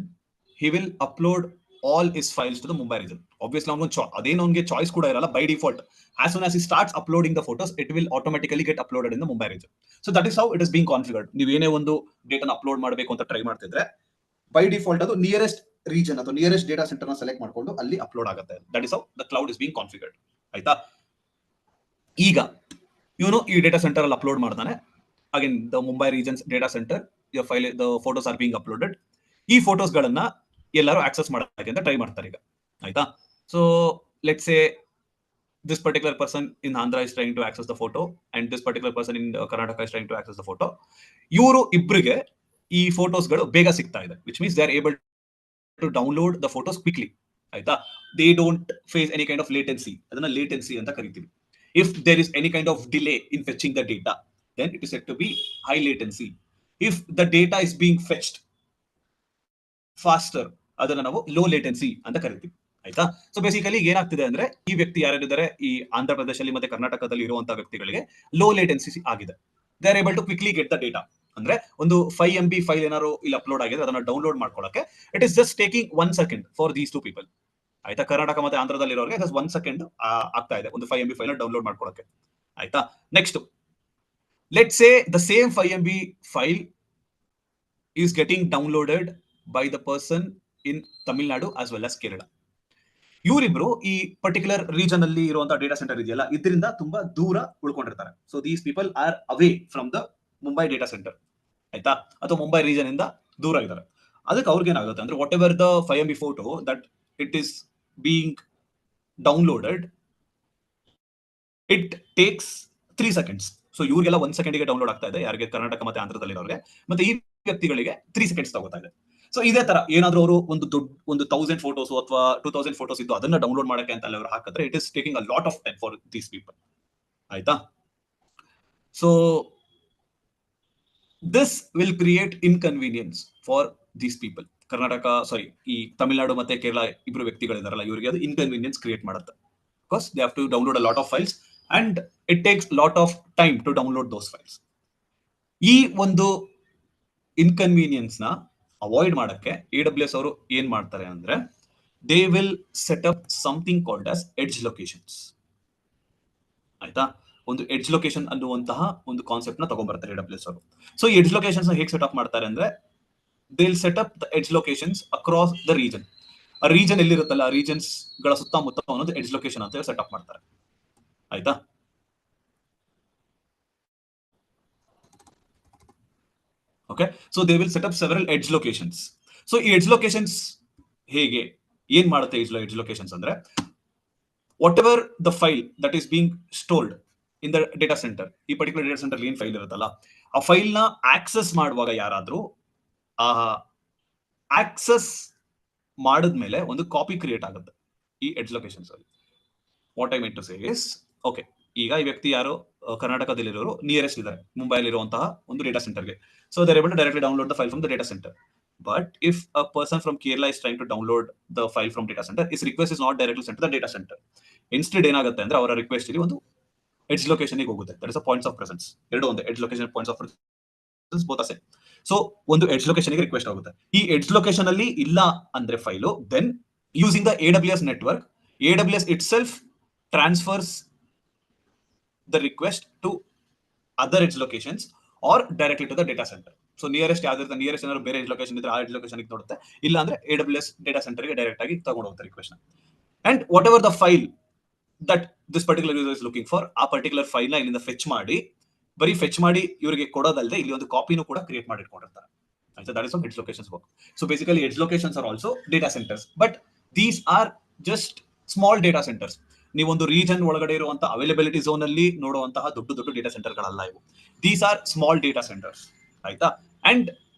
Speaker 1: he will upload all his files to the Mumbai region. Obviously ಅದೇನು ಅವನಿಗೆ choice ಕೂಡ ಇರಲ್ಲ. By default as soon as he starts uploading the photos, it will automatically get uploaded in the Mumbai region. So that is how it is being configured. ನೀವು ಏನೇ ಒಂದು ಡೇಟಾನ upload ಮಾಡಬೇಕು ಅಂತ try ಮಾಡ್ತಿದ್ರೆ ಬೈ ಡಿಫಾಲ್ಟ್ ಅದು nearest region ಅಥವಾ nearest data centre ನ select ಮಾಡ್ಕೊಂಡು ಅಲ್ಲಿ ಅಪ್ಲೋಡ್ ಆಗುತ್ತೆ. That is how the cloud is being configured. ಆಯ್ತಾ? ಈಗ ಇವನು ಈ ಡೇಟಾ ಸೆಂಟರ್ ಅಲ್ಲಿ ಅಪ್ಲೋಡ್ ಮಾಡ್ತಾನೆ. Again the Mumbai regions data center, your file, the photos are being uploaded. ಈ ಫೋಟೋಸ್ಗಳನ್ನ ಎಲ್ಲರೂ ಆಕ್ಸೆಸ್ ಮಾಡೋಕೆ ಅಂತ ಟ್ರೈ ಮಾಡ್ತಾರೆ ಈಗ. ಆಯ್ತಾ? So let's say this particular person in Andhra is trying to access the photo and this particular person in Karnataka is trying to access the photo. ಇವರು ಇಬ್ಬರಿಗೆ ಈ ಫೋಟೋಸ್ಗಳು ಬೇಗ ಸಿಗ್ತಾ ಇದೆ, which means they are able to download the photos quickly. ಆಯ್ತಾ? They don't face any kind of latency. ಅದನ್ನ latency ಅಂತ ಕರಿತೀವಿ. If there is any kind of delay in fetching the data, then it is said to be high latency. If the data is being fetched faster, ಅದನ್ನ ನಾವು low latency ಅಂತ ಕರಿತೀವಿ. ಆಯ್ತಾ? So basically ಏನಾಗ್ತಿದೆ ಅಂದ್ರೆ ಈ ವ್ಯಕ್ತಿ ಯಾರಿದ್ದಾರೆ ಈ ಆಂಧ್ರ ಪ್ರದೇಶದಲ್ಲಿ ಮತ್ತೆ ಕರ್ನಾಟಕದಲ್ಲಿ ಇರುವಂತಹ ವ್ಯಕ್ತಿಗಳಿಗೆ ಲೋ ಲೇಟೆನ್ಸಿ ಆಗಿದೆ. They are able to quickly get the data. ಅಂದ್ರೆ ಒಂದು 5 MB ಫೈಲ್ ಏನಾದ್ರು ಇಲ್ಲಿ ಅಪ್ಲೋಡ್ ಆಗಿದೆ, ಅದನ್ನ ಡೌನ್ಲೋಡ್ ಮಾಡ್ಕೊಳ್ಳೋಕೆ it is just taking 1 second for these 2 people. ಆಯ್ತಾ? ಕರ್ನಾಟಕ ಮತ್ತೆ ಆಂಧ್ರದಲ್ಲಿ ಇರೋರಿಗೆ ಜಸ್ಟ್ 1 second ಆಗ್ತಾ ಇದೆ ಒಂದು 5 MB ಫೈಲ್ ಡೌನ್ಲೋಡ್ ಮಾಡ್ಕೊಳ್ಳೋಕೆ. ಆಯ್ತಾ? Next, let's say the same 5 MB file is getting downloaded by the person in Tamil Nadu as well as Kerala. ಇವರಿಬ್ರು ಈ ಪರ್ಟಿಕ್ಯುಲರ್ ರೀಜನ್ ಅಲ್ಲಿ ಇರುವಂತಹ ಡೇಟಾ ಸೆಂಟರ್ ಇದೆಯಲ್ಲ ಇದರಿಂದ ತುಂಬಾ ದೂರ ಉಳ್ಕೊಂಡಿರ್ತಾರೆ. So these people are away from the Mumbai data centre, ಆಯ್ತಾ, ಅಥವಾ ಮುಂಬೈ ರೀಜನ್ ಇಂದ ದೂರ ಇದ್ದಾರೆ. ಅದಕ್ಕೆ ಅವ್ರಿಗೆ ಏನಾಗುತ್ತೆ ಅಂದ್ರೆ whatever the 5 MB photo that it is being downloaded, it takes 3 seconds. So ಇವ್ರಿಗೆಲ್ಲ 1 ಸೆಕೆಂಡ್ಗೆ ಡೌನ್ಲೋಡ್ ಆಗ್ತಾ ಇದೆ, ಯಾರಿಗೆ ಕರ್ನಾಟಕ ಮತ್ತೆ ಆಂಧ್ರದಲ್ಲಿರೋರಿಗೆ, ಮತ್ತೆ ಈ ವ್ಯಕ್ತಿಗಳಿಗೆ 3 seconds ತಗೋತಾ ಇದೆ. ಸೊ ಇದೇ ತರ ಏನಾದ್ರೂ ಅವರು ಒಂದು 1000 ಫೋಟೋಸ್ ಅಥವಾ 2000 ಫೋಟೋಸ್ ಇದ್ದು ಅದನ್ನ ಡೌನ್ಲೋಡ್ ಮಾಡಕ್ಕೆ ಅಂತ ಅವರು ಹಾಕಿದ್ರೆ it is taking a lot of time for these people, ಆಯ್ತಾ. So this will create inconvenience for these people. Karnataka ಈ ತಮಿಳುನಾಡು ಮತ್ತೆ ಕೇರಳ ಇಬ್ರು ವ್ಯಕ್ತಿಗಳಿದಾರಲ್ಲ ಇವರಿಗೆ ಅದು ಇನ್ಕನ್ವೀನಿಯನ್ಸ್ ಕ್ರಿಯೇಟ್ ಮಾಡುತ್ತೆ. Because they have to download a lot of files and it takes lot of time to download those files. ಈ ಒಂದು ಇನ್ಕನ್ವೀನಿಯನ್ಸ್ ನ ಅವಾಯ್ಡ್ ಮಾಡಕ್ಕೆ AWS ಅವರು ಏನ್ ಮಾಡ್ತಾರೆ ಅಂದ್ರೆ they will set up something called as edge locations, ಆಯ್ತಾ. ಒಂದು ಎಡ್ಜ್ ಲೊಕೇಶನ್ ಅನ್ನುವಂತಹ ಒಂದು ಕಾನ್ಸೆಪ್ಟ್ ನ ತಗೊಂಡ್ಬರ್ತಾರೆ AWS ಅವರು. ಸೊ ಈ ಎಡ್ಜ್ ಲೊಕೇಶನ್ಸ್ ಹೇಗೆ ಸೆಟ್ ಅಪ್ ಮಾಡ್ತಾರೆ ಅಂದ್ರೆ they will set up the edge locations across the region. ಆ ರೀಜನ್ ಎಲ್ಲಿರುತ್ತಲ್ಲ, ಆ ರೀಜನ್ಸ್ ಗಳ ಸುತ್ತಮುತ್ತ ಅನ್ನೋದು ಎಡ್ಜ್ ಲೊಕೇಶನ್ ಅಂತ ಸೆಟ್ ಅಪ್ ಮಾಡ್ತಾರೆ, ಆಯ್ತಾ. Okay, so they will set up several edge locations. So ಈ ಎಡ್ಜ್ ಲೊಕೇಶನ್ಸ್ ಹೇಗೆ ಏನ್ ಮಾಡುತ್ತೆ ಎಡ್ಜ್ ಲೊಕೇಶನ್ಸ್ ಅಂದ್ರೆ whatever the file that is being stored in the data centre, ಈ ಪರ್ಟಿಕ್ಯುಲರ್ ಡೇಟಾ ಸೆಂಟರ್ ಏನ್ file ಇರುತ್ತಲ್ಲ ಆ ಫೈಲ್ ನ ಆಕ್ಸೆಸ್ ಮಾಡುವಾಗ ಯಾರಾದ್ರೂ ಆ ಆಕ್ಸೆಸ್ ಮಾಡಿದ್ಮೇಲೆ ಒಂದು ಕಾಪಿ ಕ್ರಿಯೇಟ್ ಆಗುತ್ತೆ ಈ ಎಡ್ಜ್ ಲೊಕೇಶನ್ಸ್ ಅಲ್ಲಿ. What I mean to say is, okay, ಈಗ ಈ ವ್ಯಕ್ತಿ ಯಾರು ಕರ್ನಾಟಕದಲ್ಲಿರೋರು ನಿಯರೆಸ್ಟ್ ಇದ್ದಾರೆ ಮುಂಬೈಲಿ ಇರುವಂತಹ ಒಂದು ಡೇಟಾ ಸೆಂಟರ್ಗೆ. So they are able to directly download the file from the data centre. But if a person from Kerala is trying to download the file from data center, his request is not directly sent to the data center. Instead ಏನಾಗುತ್ತೆ ಅಂದ್ರೆ ಅವರ request ಇಲ್ಲಿ ಒಂದು edge location ಗೆ ಹೋಗುತ್ತೆ. That is a points of presence. ಎರಡು ಒಂದು edge location points of presence both are same. So ಒಂದು ಎಡ್ಜ್ ಲೊಕೇಶನ್ ಗೆ ರಿಕ್ವೆಸ್ಟ್ ಹೋಗುತ್ತೆ. ಈ ಎಡ್ಜ್ ಲೊಕೇಶನ್ ಅಲ್ಲಿ ಇಲ್ಲ ಅಂದ್ರೆ file, then using the AWS network, AWS itself transfers the request to other edge locations or directly to the data center. So nearest ಯಾವ್ದಿರುತ್ತೆ, nearest ಏನಾದ್ರು ಬೇರೆ ಎಡ್ಜ್ ಲೊಕೇಶನ್ ಇದ್ರೆ ಆ ಎಡ್ಜ್ ಲೊಕೇಶನ್ ನೋಡುತ್ತೆ, ಇಲ್ಲ ಅಂದ್ರೆ AWS ಡೇಟಾ ಸೆಂಟರ್ ಗೆ direct ಆಗಿ ತಗೊಂಡು ಹೋಗುತ್ತೆ request. And what ever the file that this particular user is looking for, ಆ ಪರ್ಟಿಕ್ಯುಲರ್ ಫೈಲ್ ನ ಇಲ್ಲಿಂದ ಫೆಚ್ ಮಾಡಿ, ಬರೀ ಫೆಚ್ ಮಾಡಿ ಇವರಿಗೆ ಕೊಡೋದಲ್ಲದೆ ಇಲ್ಲಿ ಒಂದು ಕಾಪಿನೂ ಕೂಡ ಕ್ರಿಯೇಟ್ ಮಾಡಿ ಇಟ್ಕೊಂಡಿರ್ತಾರೆ, ಆಯ್ತಾ. That is edge locations work. So basically edge locations are also data centres, but these are just small data centres. ನೀವೊಂದು ರೀಜನ್ ಒಳಗಡೆ ಇರುವಂತಹ ಅವೈಲಬಿಲಿಟಿ ಝೋನ್ ಅಲ್ಲಿ ನೋಡುವಂತಹ ದೊಡ್ಡ ದೊಡ್ಡ ಡೇಟಾ ಸೆಂಟರ್ ಗಳಲ್ಲ ಇವು. These are small data centres, ಆಯ್ತಾ. ಅಂಡ್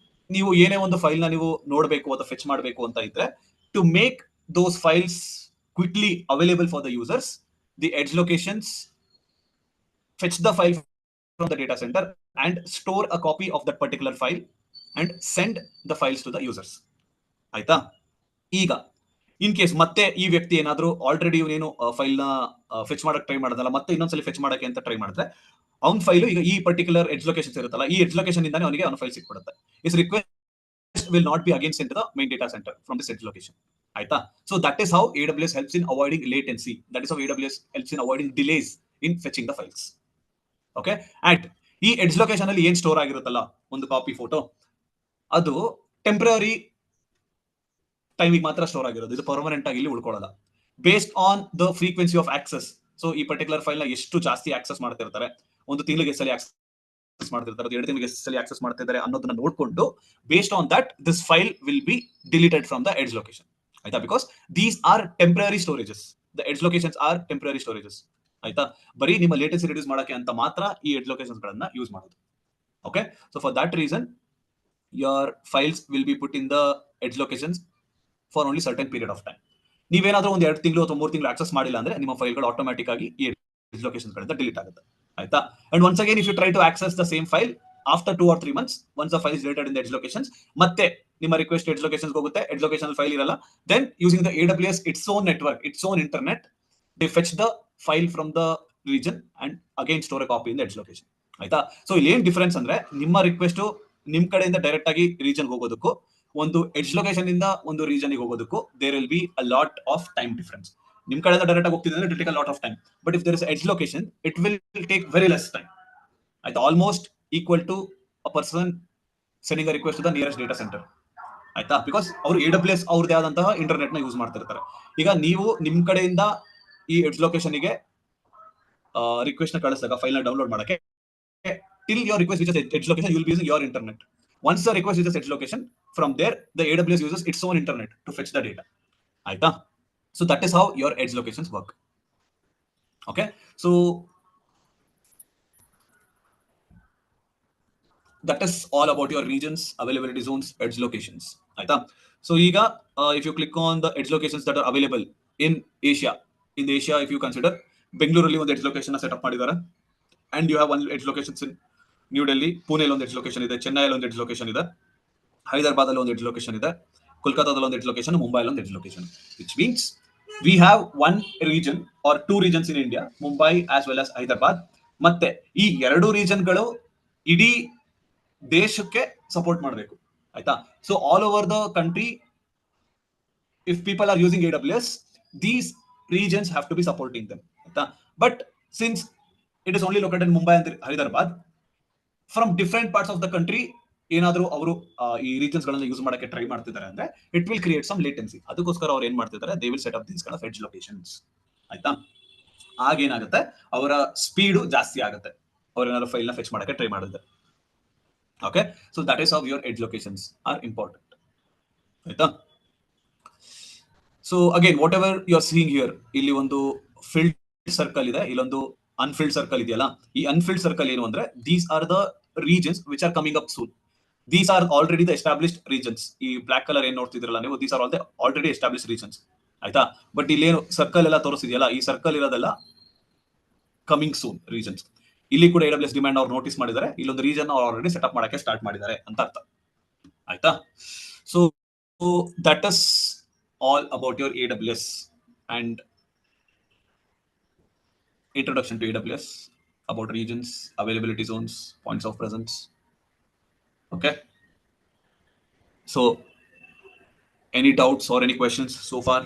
Speaker 1: ನೀವು ಏನೇ ಒಂದು ಫೈಲ್ ನ ನೀವು ನೋಡಬೇಕು ಅಥವಾ ಫೆಚ್ ಮಾಡಬೇಕು ಅಂತ ಇದ್ರೆ, to make those files quickly available for the users, the edge locations fetch the file from the data center and store a copy of that particular file and send the files to the users, ಆಯ್ತಾ. ಈಗ in case ಮತ್ತೆ ಈ ವ್ಯಕ್ತಿ ಏನಾದ್ರು already ಇವನೇನು file ನ fetch ಮಾಡಕ್ try ಮಾಡೋದಲ್ಲ, ಮತ್ತೆ ಇನ್ನೊಂದ್ಸಲಿ ಫೆಚ್ ಮಾಡಕ್ಕೆ ಅಂತ ಟ್ರೈ ಮಾಡಿದ್ರೆ ಅವ್ನ ಫೈಲು ಈಗ ಈ ಪರ್ಟಿಕ್ಯುಲರ್ ಎಡ್ಜ್ ಲೊಕೇಶನ್ ಇರುತ್ತಲ್ಲ, ಈ ಎಡ್ಜ್ ಲೊಕೇಶನ್ ಇಂದಾನೆ ಅವನಿಗೆ ಅವನ ಫೈಲ್ ಸಿಕ್ಬಿಡುತ್ತೆ. His request will not be again sent to the main data center from this edge location, ಆಯ್ತಾ. So that is how AWS helps in avoiding latency. That is how AWS helps in avoiding delays in fetching the files. Okay, and ಈ edge location ಅಲ್ಲಿ ಏನ್ store ಆಗಿರುತ್ತಲ್ಲ ಒಂದು copy photo, ಅದು temporary ಟೈಮಿಗೆ ಮಾತ್ರ store ಆಗಿರೋದು, ಇದು ಪರ್ಮನೆಂಟ್ ಆಗಿ ಇಲ್ಲಿ ಉಳ್ಕೊಳ್ಳಲ್ಲ. Based on the frequency of access, so ಈ ಪರ್ಟಿಕ್ಯುಲರ್ ಫೈಲ್ ನ ಎಷ್ಟು ಜಾಸ್ತಿ ಆಕ್ಸೆಸ್ ಮಾಡ್ತಿರ್ತಾರೆ, ಒಂದು ತಿಂಗಳಿಗೆ ಸಲ ಆಕ್ಸೆಸ್ ಮಾಡ್ತಿರ್ತಾರೆ, 2 ತಿಂಗಳಿಗೆ ಸಲ ಆಕ್ಸೆಸ್ ಮಾಡ್ತಿದ್ದಾರೆ ಅನ್ನೋದನ್ನ ನೋಡ್ಕೊಂಡು based on that this file will be deleted from the edge location, ಆಯ್ತಾ. Because these are temporary storages, the edge locations are temporary storages, ಆಯ್ತಾ. ಬರೀ ನಿಮ್ಮ ಲೇಟೆನ್ಸಿ ರಿಡ್ಯೂಸ್ ಮಾಡಕ್ಕೆ ಅಂತ ಮಾತ್ರ ಈ ಎಡ್ಜ್ ಲೊಕೇಶನ್ಸ್ ಗಳನ್ನ ಯೂಸ್ ಮಾಡೋದು. Okay, so for that reason your files will be put in the edge locations for only certain period of time. ನೀವೇನಾದ್ರೂ ಒಂದು 2 ತಿಂಗಳು ಅಥವಾ 3 ತಿಂಗಳು ಆಕ್ಸೆಸ್ ಮಾಡಿಲ್ಲ ಅಂದ್ರೆ ನಿಮ್ಮ ಫೈಲ್ಗಳು ಆಟೋಮ್ಯಾಟಿಕ್ ಆಗಿ ಈ ಎಡ್ಜ್ ಲೊಕೇಶನ್ಸ್ ಗಳಿಂದ ಡಿಲೀಟ್ ಆಗುತ್ತೆ, ಆಯ್ತಾ. And once again if you try to access the same file after 2 or 3 months, once the file is deleted in the edge locations, ಮತ್ತೆ ನಿಮ್ಮ ರಿಕ್ವೆಸ್ಟ್ ಎಡ್ಜ್ ಲೊಕೇಶನ್ಸ್ ಹೋಗುತ್ತೆ, ಎಡ್ಜ್ ಲೊಕೇಶನ್ ಫೈಲ್ ಇರಲ್ಲ. Then using the AWS its own network, its own internet, they fetch the file from the region and again store a copy in the edge location, ಆಯ್ತಾ. So ಇಲ್ಲಿ ಏನ್ difference ಅಂದ್ರೆ ನಿಮ್ಮ request ನಿಮ್ ಕಡೆಯಿಂದ direct ಆಗಿ region ಹೋಗೋದಕ್ಕೂ ಒಂದು edge location ಇಂದ ಒಂದು ರೀಜನ್ ಹೋಗೋದಕ್ಕೂ there will be a lot of time difference. ನಿಮ್ ಕಡೆಯಿಂದ ಡೈರೆಕ್ಟ್ ಆಗಿ ಹೋಗ್ತಿದೆ ಅಂದ್ರೆ it take a lot of time, but if there is edge location it will take very less time, ಆಯ್ತಾ. Almost equal to a person sending a request to the nearest data center, ಆಯ್ತಾ, because ಅವರು AWS ಅವ್ರದ್ದು ಯಾವ್ದಂತಹ internet ನ use ಮಾಡ್ತಿರ್ತಾರೆ. ಈಗ ನೀವು ನಿಮ್ ಕಡೆಯಿಂದ ಈ ಎಡ್ಜ್ ಲೊಕೇಶನ್ಗೆ ರಿಕ್ವೆಸ್ಟ್ ನ ಕಳಿಸಿದಾಗ ಫೈಲ್ ನ ಡೌನ್ಲೋಡ್ ಮಾಡಕ್ಕೆ, till your request reaches edge location, you will be using your internet. Once the request reaches edge location, from there the AWS uses its own internet to fetch the data. Aita? So that is how your edge locations work. Okay, so that is all about your regions, availability zones, edge locations. Aita? So if you click on the edge locations that are available in Asia, if you consider Bengaluru ಒಂದು edge location set up ಮಾಡಿದ್ದಾರೆ, and you have one edge locations in New Delhi, Pune ಒಂದು edge location ಇದೆ, Chennai ಒಂದು edge location ಇದೆ, Hyderabad ಒಂದು edge location ಇದೆ, Kolkata ಒಂದು edge location, Mumbai ಒಂದು edge location, which means we have one region or two regions in India, Mumbai as well as Hyderabad. ಮತ್ತೆ ಈ ಎರಡು ರೀಜನ್ಗಳು ಇಡೀ ದೇಶಕ್ಕೆ ಸಪೋರ್ಟ್ ಮಾಡಬೇಕು, ಆಯ್ತಾ. So all over the country, if people are using AWS, these regions have to be supporting them, ಆಯ್ತಾ. But since it is only located in Mumbai and Hyderabad, from different parts of the country ಏನಾದರೂ ಅವರು ಈ regions ಗಳನ್ನ use ಮಾಡಕ್ಕೆ try ಮಾಡ್ತಿದ್ದಾರೆ ಅಂದ್ರೆ it will create some latency. ಅದಕ್ಕೋಸ್ಕರ ಅವ್ರು ಏನ್ ಮಾಡ್ತಿದ್ದಾರೆ, they will set up these kind of edge locations, ಆಯ್ತಾ. ಆಗೇನಾಗುತ್ತೆ, ಅವರ ಸ್ಪೀಡು ಜಾಸ್ತಿ ಆಗುತ್ತೆ ಅವ್ರೇನಾದ್ರು ಫೈಲ್ ನ ಫೆಚ್ ಮಾಡಕ್ಕೆ ಟ್ರೈ ಮಾಡಿದ್ರೆ. Okay, so that is how your edge locations are important, ಆಯ್ತಾ. So again whatever you are seeing here, ಇಲ್ಲಿ ಒಂದು ಫಿಲ್ಡ್ ಸರ್ಕಲ್ ಇದೆ, ಇಲ್ಲೊಂದು ಅನ್ಫಿಲ್ಡ್ ಸರ್ಕಲ್ ಇದೆಯಲ್ಲ. ಈ ಅನ್ಫಿಲ್ಡ್ ಸರ್ಕಲ್ ಏನು ಅಂದ್ರೆ, these are the regions which are coming up soon. These are already the established regions. ಈ ಬ್ಲಾಕ್ ಕಲರ್ ಏನ್ ನೋಡ್ತಿದ್ರಲ್ಲ ನೀವು, these are all the already established regions, ಆಯ್ತಾ. ಬಟ್ ಇಲ್ಲಿ ಏನು ಸರ್ಕಲ್ ಎಲ್ಲ ತೋರಿಸಿದೆಯಲ್ಲ, ಈ ಸರ್ಕಲ್ ಇರೋದೆಲ್ಲ ಕಮಿಂಗ್ ಸೂನ್ ರೀಜನ್ಸ್. ಇಲ್ಲಿ ಕೂಡ AWS ಡಿಮ್ಯಾಂಡ್ ಅವ್ರು ನೋಟಿಸ್ ಮಾಡಿದ್ದಾರೆ, ಇಲ್ಲೊಂದು ರೀಜನ್ ಅವ್ರು ಆಲ್ರೆಡಿ ಸೆಟಪ್ ಮಾಡಕ್ಕೆ ಸ್ಟಾರ್ಟ್ ಮಾಡಿದ್ದಾರೆ ಅಂತ ಅರ್ಥ, ಆಯ್ತಾ. So that is all about your AWS and introduction to AWS, about regions, availability zones, points of presence. Okay, so any doubts or any questions so far?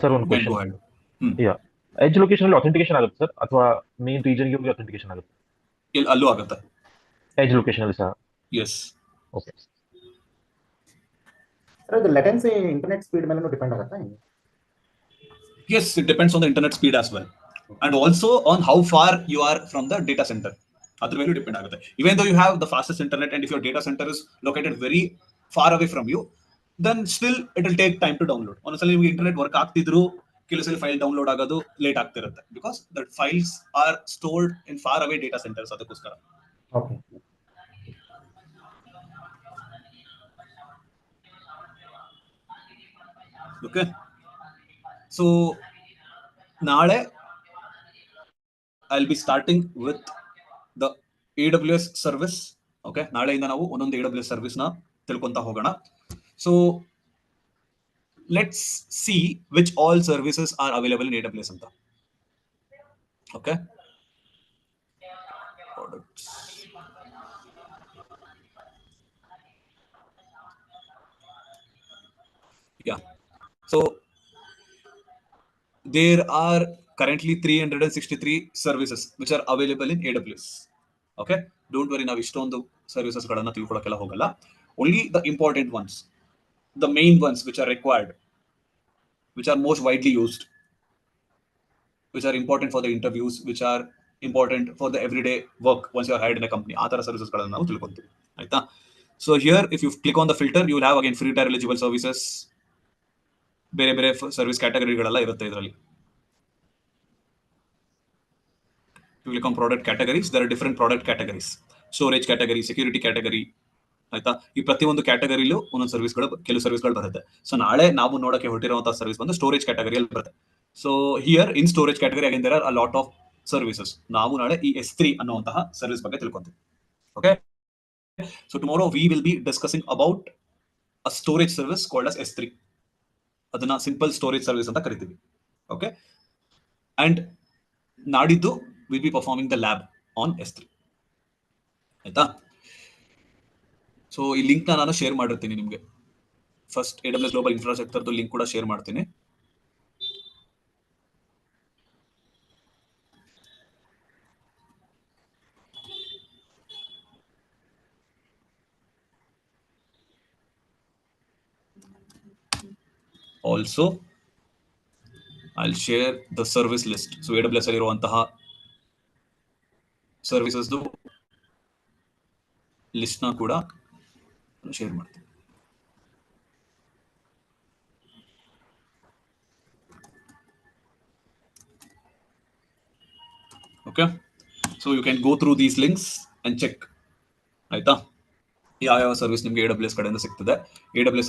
Speaker 2: Sir, one question.
Speaker 1: Go ahead.
Speaker 2: Yeah, edge location ಅಲ್ಲಿ authentication ಆಗುತ್ತೆ sir, ಅಥವಾ main region ಗೆ authentication ಆಗುತ್ತೆ?
Speaker 1: ಇಲ್ಲಿ ಅಲ್ಲೂ ಆಗುತ್ತೆ
Speaker 2: edge location ಅಲ್ಲಿ sir.
Speaker 1: Yes.
Speaker 2: Okay.
Speaker 3: Sir, the latency internet speed ಮೇಲೆ ಡಿಪೆಂಡ್ ಆಗುತ್ತಾ?
Speaker 1: Yes, it depends on the internet speed as well, and also on how far you are from the data center. Adr melu depend agutte. Even though you have the fastest internet, and if your data center is located very far away from you, then still it will take time to download. Onasali nimage internet work ಆಗ್ತಿದ್ರು, ಕೆಲಸಲ್ಲಿ file download ಆಗೋದು late ಆಗ್ತಿರುತ್ತೆ, because the files are stored in far away data centers. ಅದಕ್ಕೋಸ್ಕರ.
Speaker 3: Okay.
Speaker 1: Okay. So ನಾಳೆ I'll be starting with the AWS service. Okay, ನಾಳೆಯಿಂದ ನಾವು ಒಂದೊಂದು AWS service ನ ತಿಳ್ಕೊಂತ ಹೋಗೋಣ. So let's see which all services are available in AWS ಅಂತ. Okay. Products. Yeah. So there are currently 363 services which are available in AWS. Okay, don't worry, ನಾವು ಇಷ್ಟೊಂದು services ಗಳನ್ನ ತಿಳ್ಕೊಳ್ಳೋಕೆಲ್ಲ ಹೋಗಲ್ಲ. Only the important ones, the main ones which are required, which are most widely used, which are important for the interviews, which are important for the everyday work once you are hired in a company, ಆ ತರ services ಗಳನ್ನ ನಾವು ತಿಳ್ಕೊಂತೀವಿ, ಆಯ್ತಾ. So here if you click on the filter, you will have again free tier eligible services, ಬೇರೆ ಬೇರೆ service ಕ್ಯಾಟಗರಿಗಳೆಲ್ಲ ಇರುತ್ತೆ ಇದರಲ್ಲಿ. You click on product categories, there are different product categories, storage category, security category, ಆಯ್ತಾ. ಈ ಪ್ರತಿಯೊಂದು ಕ್ಯಾಟಗರಿಲೂ ಒಂದೊಂದು ಸರ್ವಿಸ್ಗಳು, ಕೆಲವು ಸರ್ವಿಸ್ಗಳು ಬರುತ್ತೆ. ಸೊ ನಾಳೆ ನಾವು ನೋಡಕ್ಕೆ ಹೊರಟಿರುವಂತಹ ಸರ್ವಿಸ್ ಬಂದು ಸ್ಟೋರೇಜ್ ಕ್ಯಾಟಗರಿಯಲ್ಲಿ ಬರುತ್ತೆ. So here in storage category again there are a lot of services. ನಾವು ನಾಳೆ ಈ S3 ಅನ್ನುವಂತಹ ಸರ್ವಿಸ್ ಬಗ್ಗೆ ತಿಳ್ಕೊಂತೀವಿ. Okay, so tomorrow we will be discussing about a storage service called as S3. ಅದನ್ನ ಸಿಂಪಲ್ ಸ್ಟೋರೇಜ್ ಸರ್ವಿಸ್ ಅಂತ ಕರಿತೀವಿ. Okay, and ನಾಡಿದ್ದು will be performing the lab on S3, ಆಯ್ತಾ. ಸೊ ಈ ಲಿಂಕ್ ನಾನು ಶೇರ್ ಮಾಡಿರ್ತೀನಿ ನಿಮಗೆ. ಫಸ್ಟ್ AWS ಗ್ಲೋಬಲ್ ಇನ್ಫ್ರಾಸ್ಟ್ರಕ್ಚರ್ದು ಲಿಂಕ್ ಕೂಡ ಶೇರ್ ಮಾಡ್ತೀನಿ. Also I'll share the service list. So AWS ಅಲ್ಲಿ ಇರುವಂತಹ ಸರ್ವಿಸಸ್ ಲಿಸ್ಟ್ ನ ಕೂಡ ಶೇರ್ ಮಾಡ್ತೀನಿ. Okay, so you can go through these links and check. ಆಯ್ತಾ, ಯಾವ ಸರ್ವಿಸ್ ನಿಮ್ಗೆ AWS ಕಡೆಯಿಂದ ಸಿಗ್ತದೆ. AWS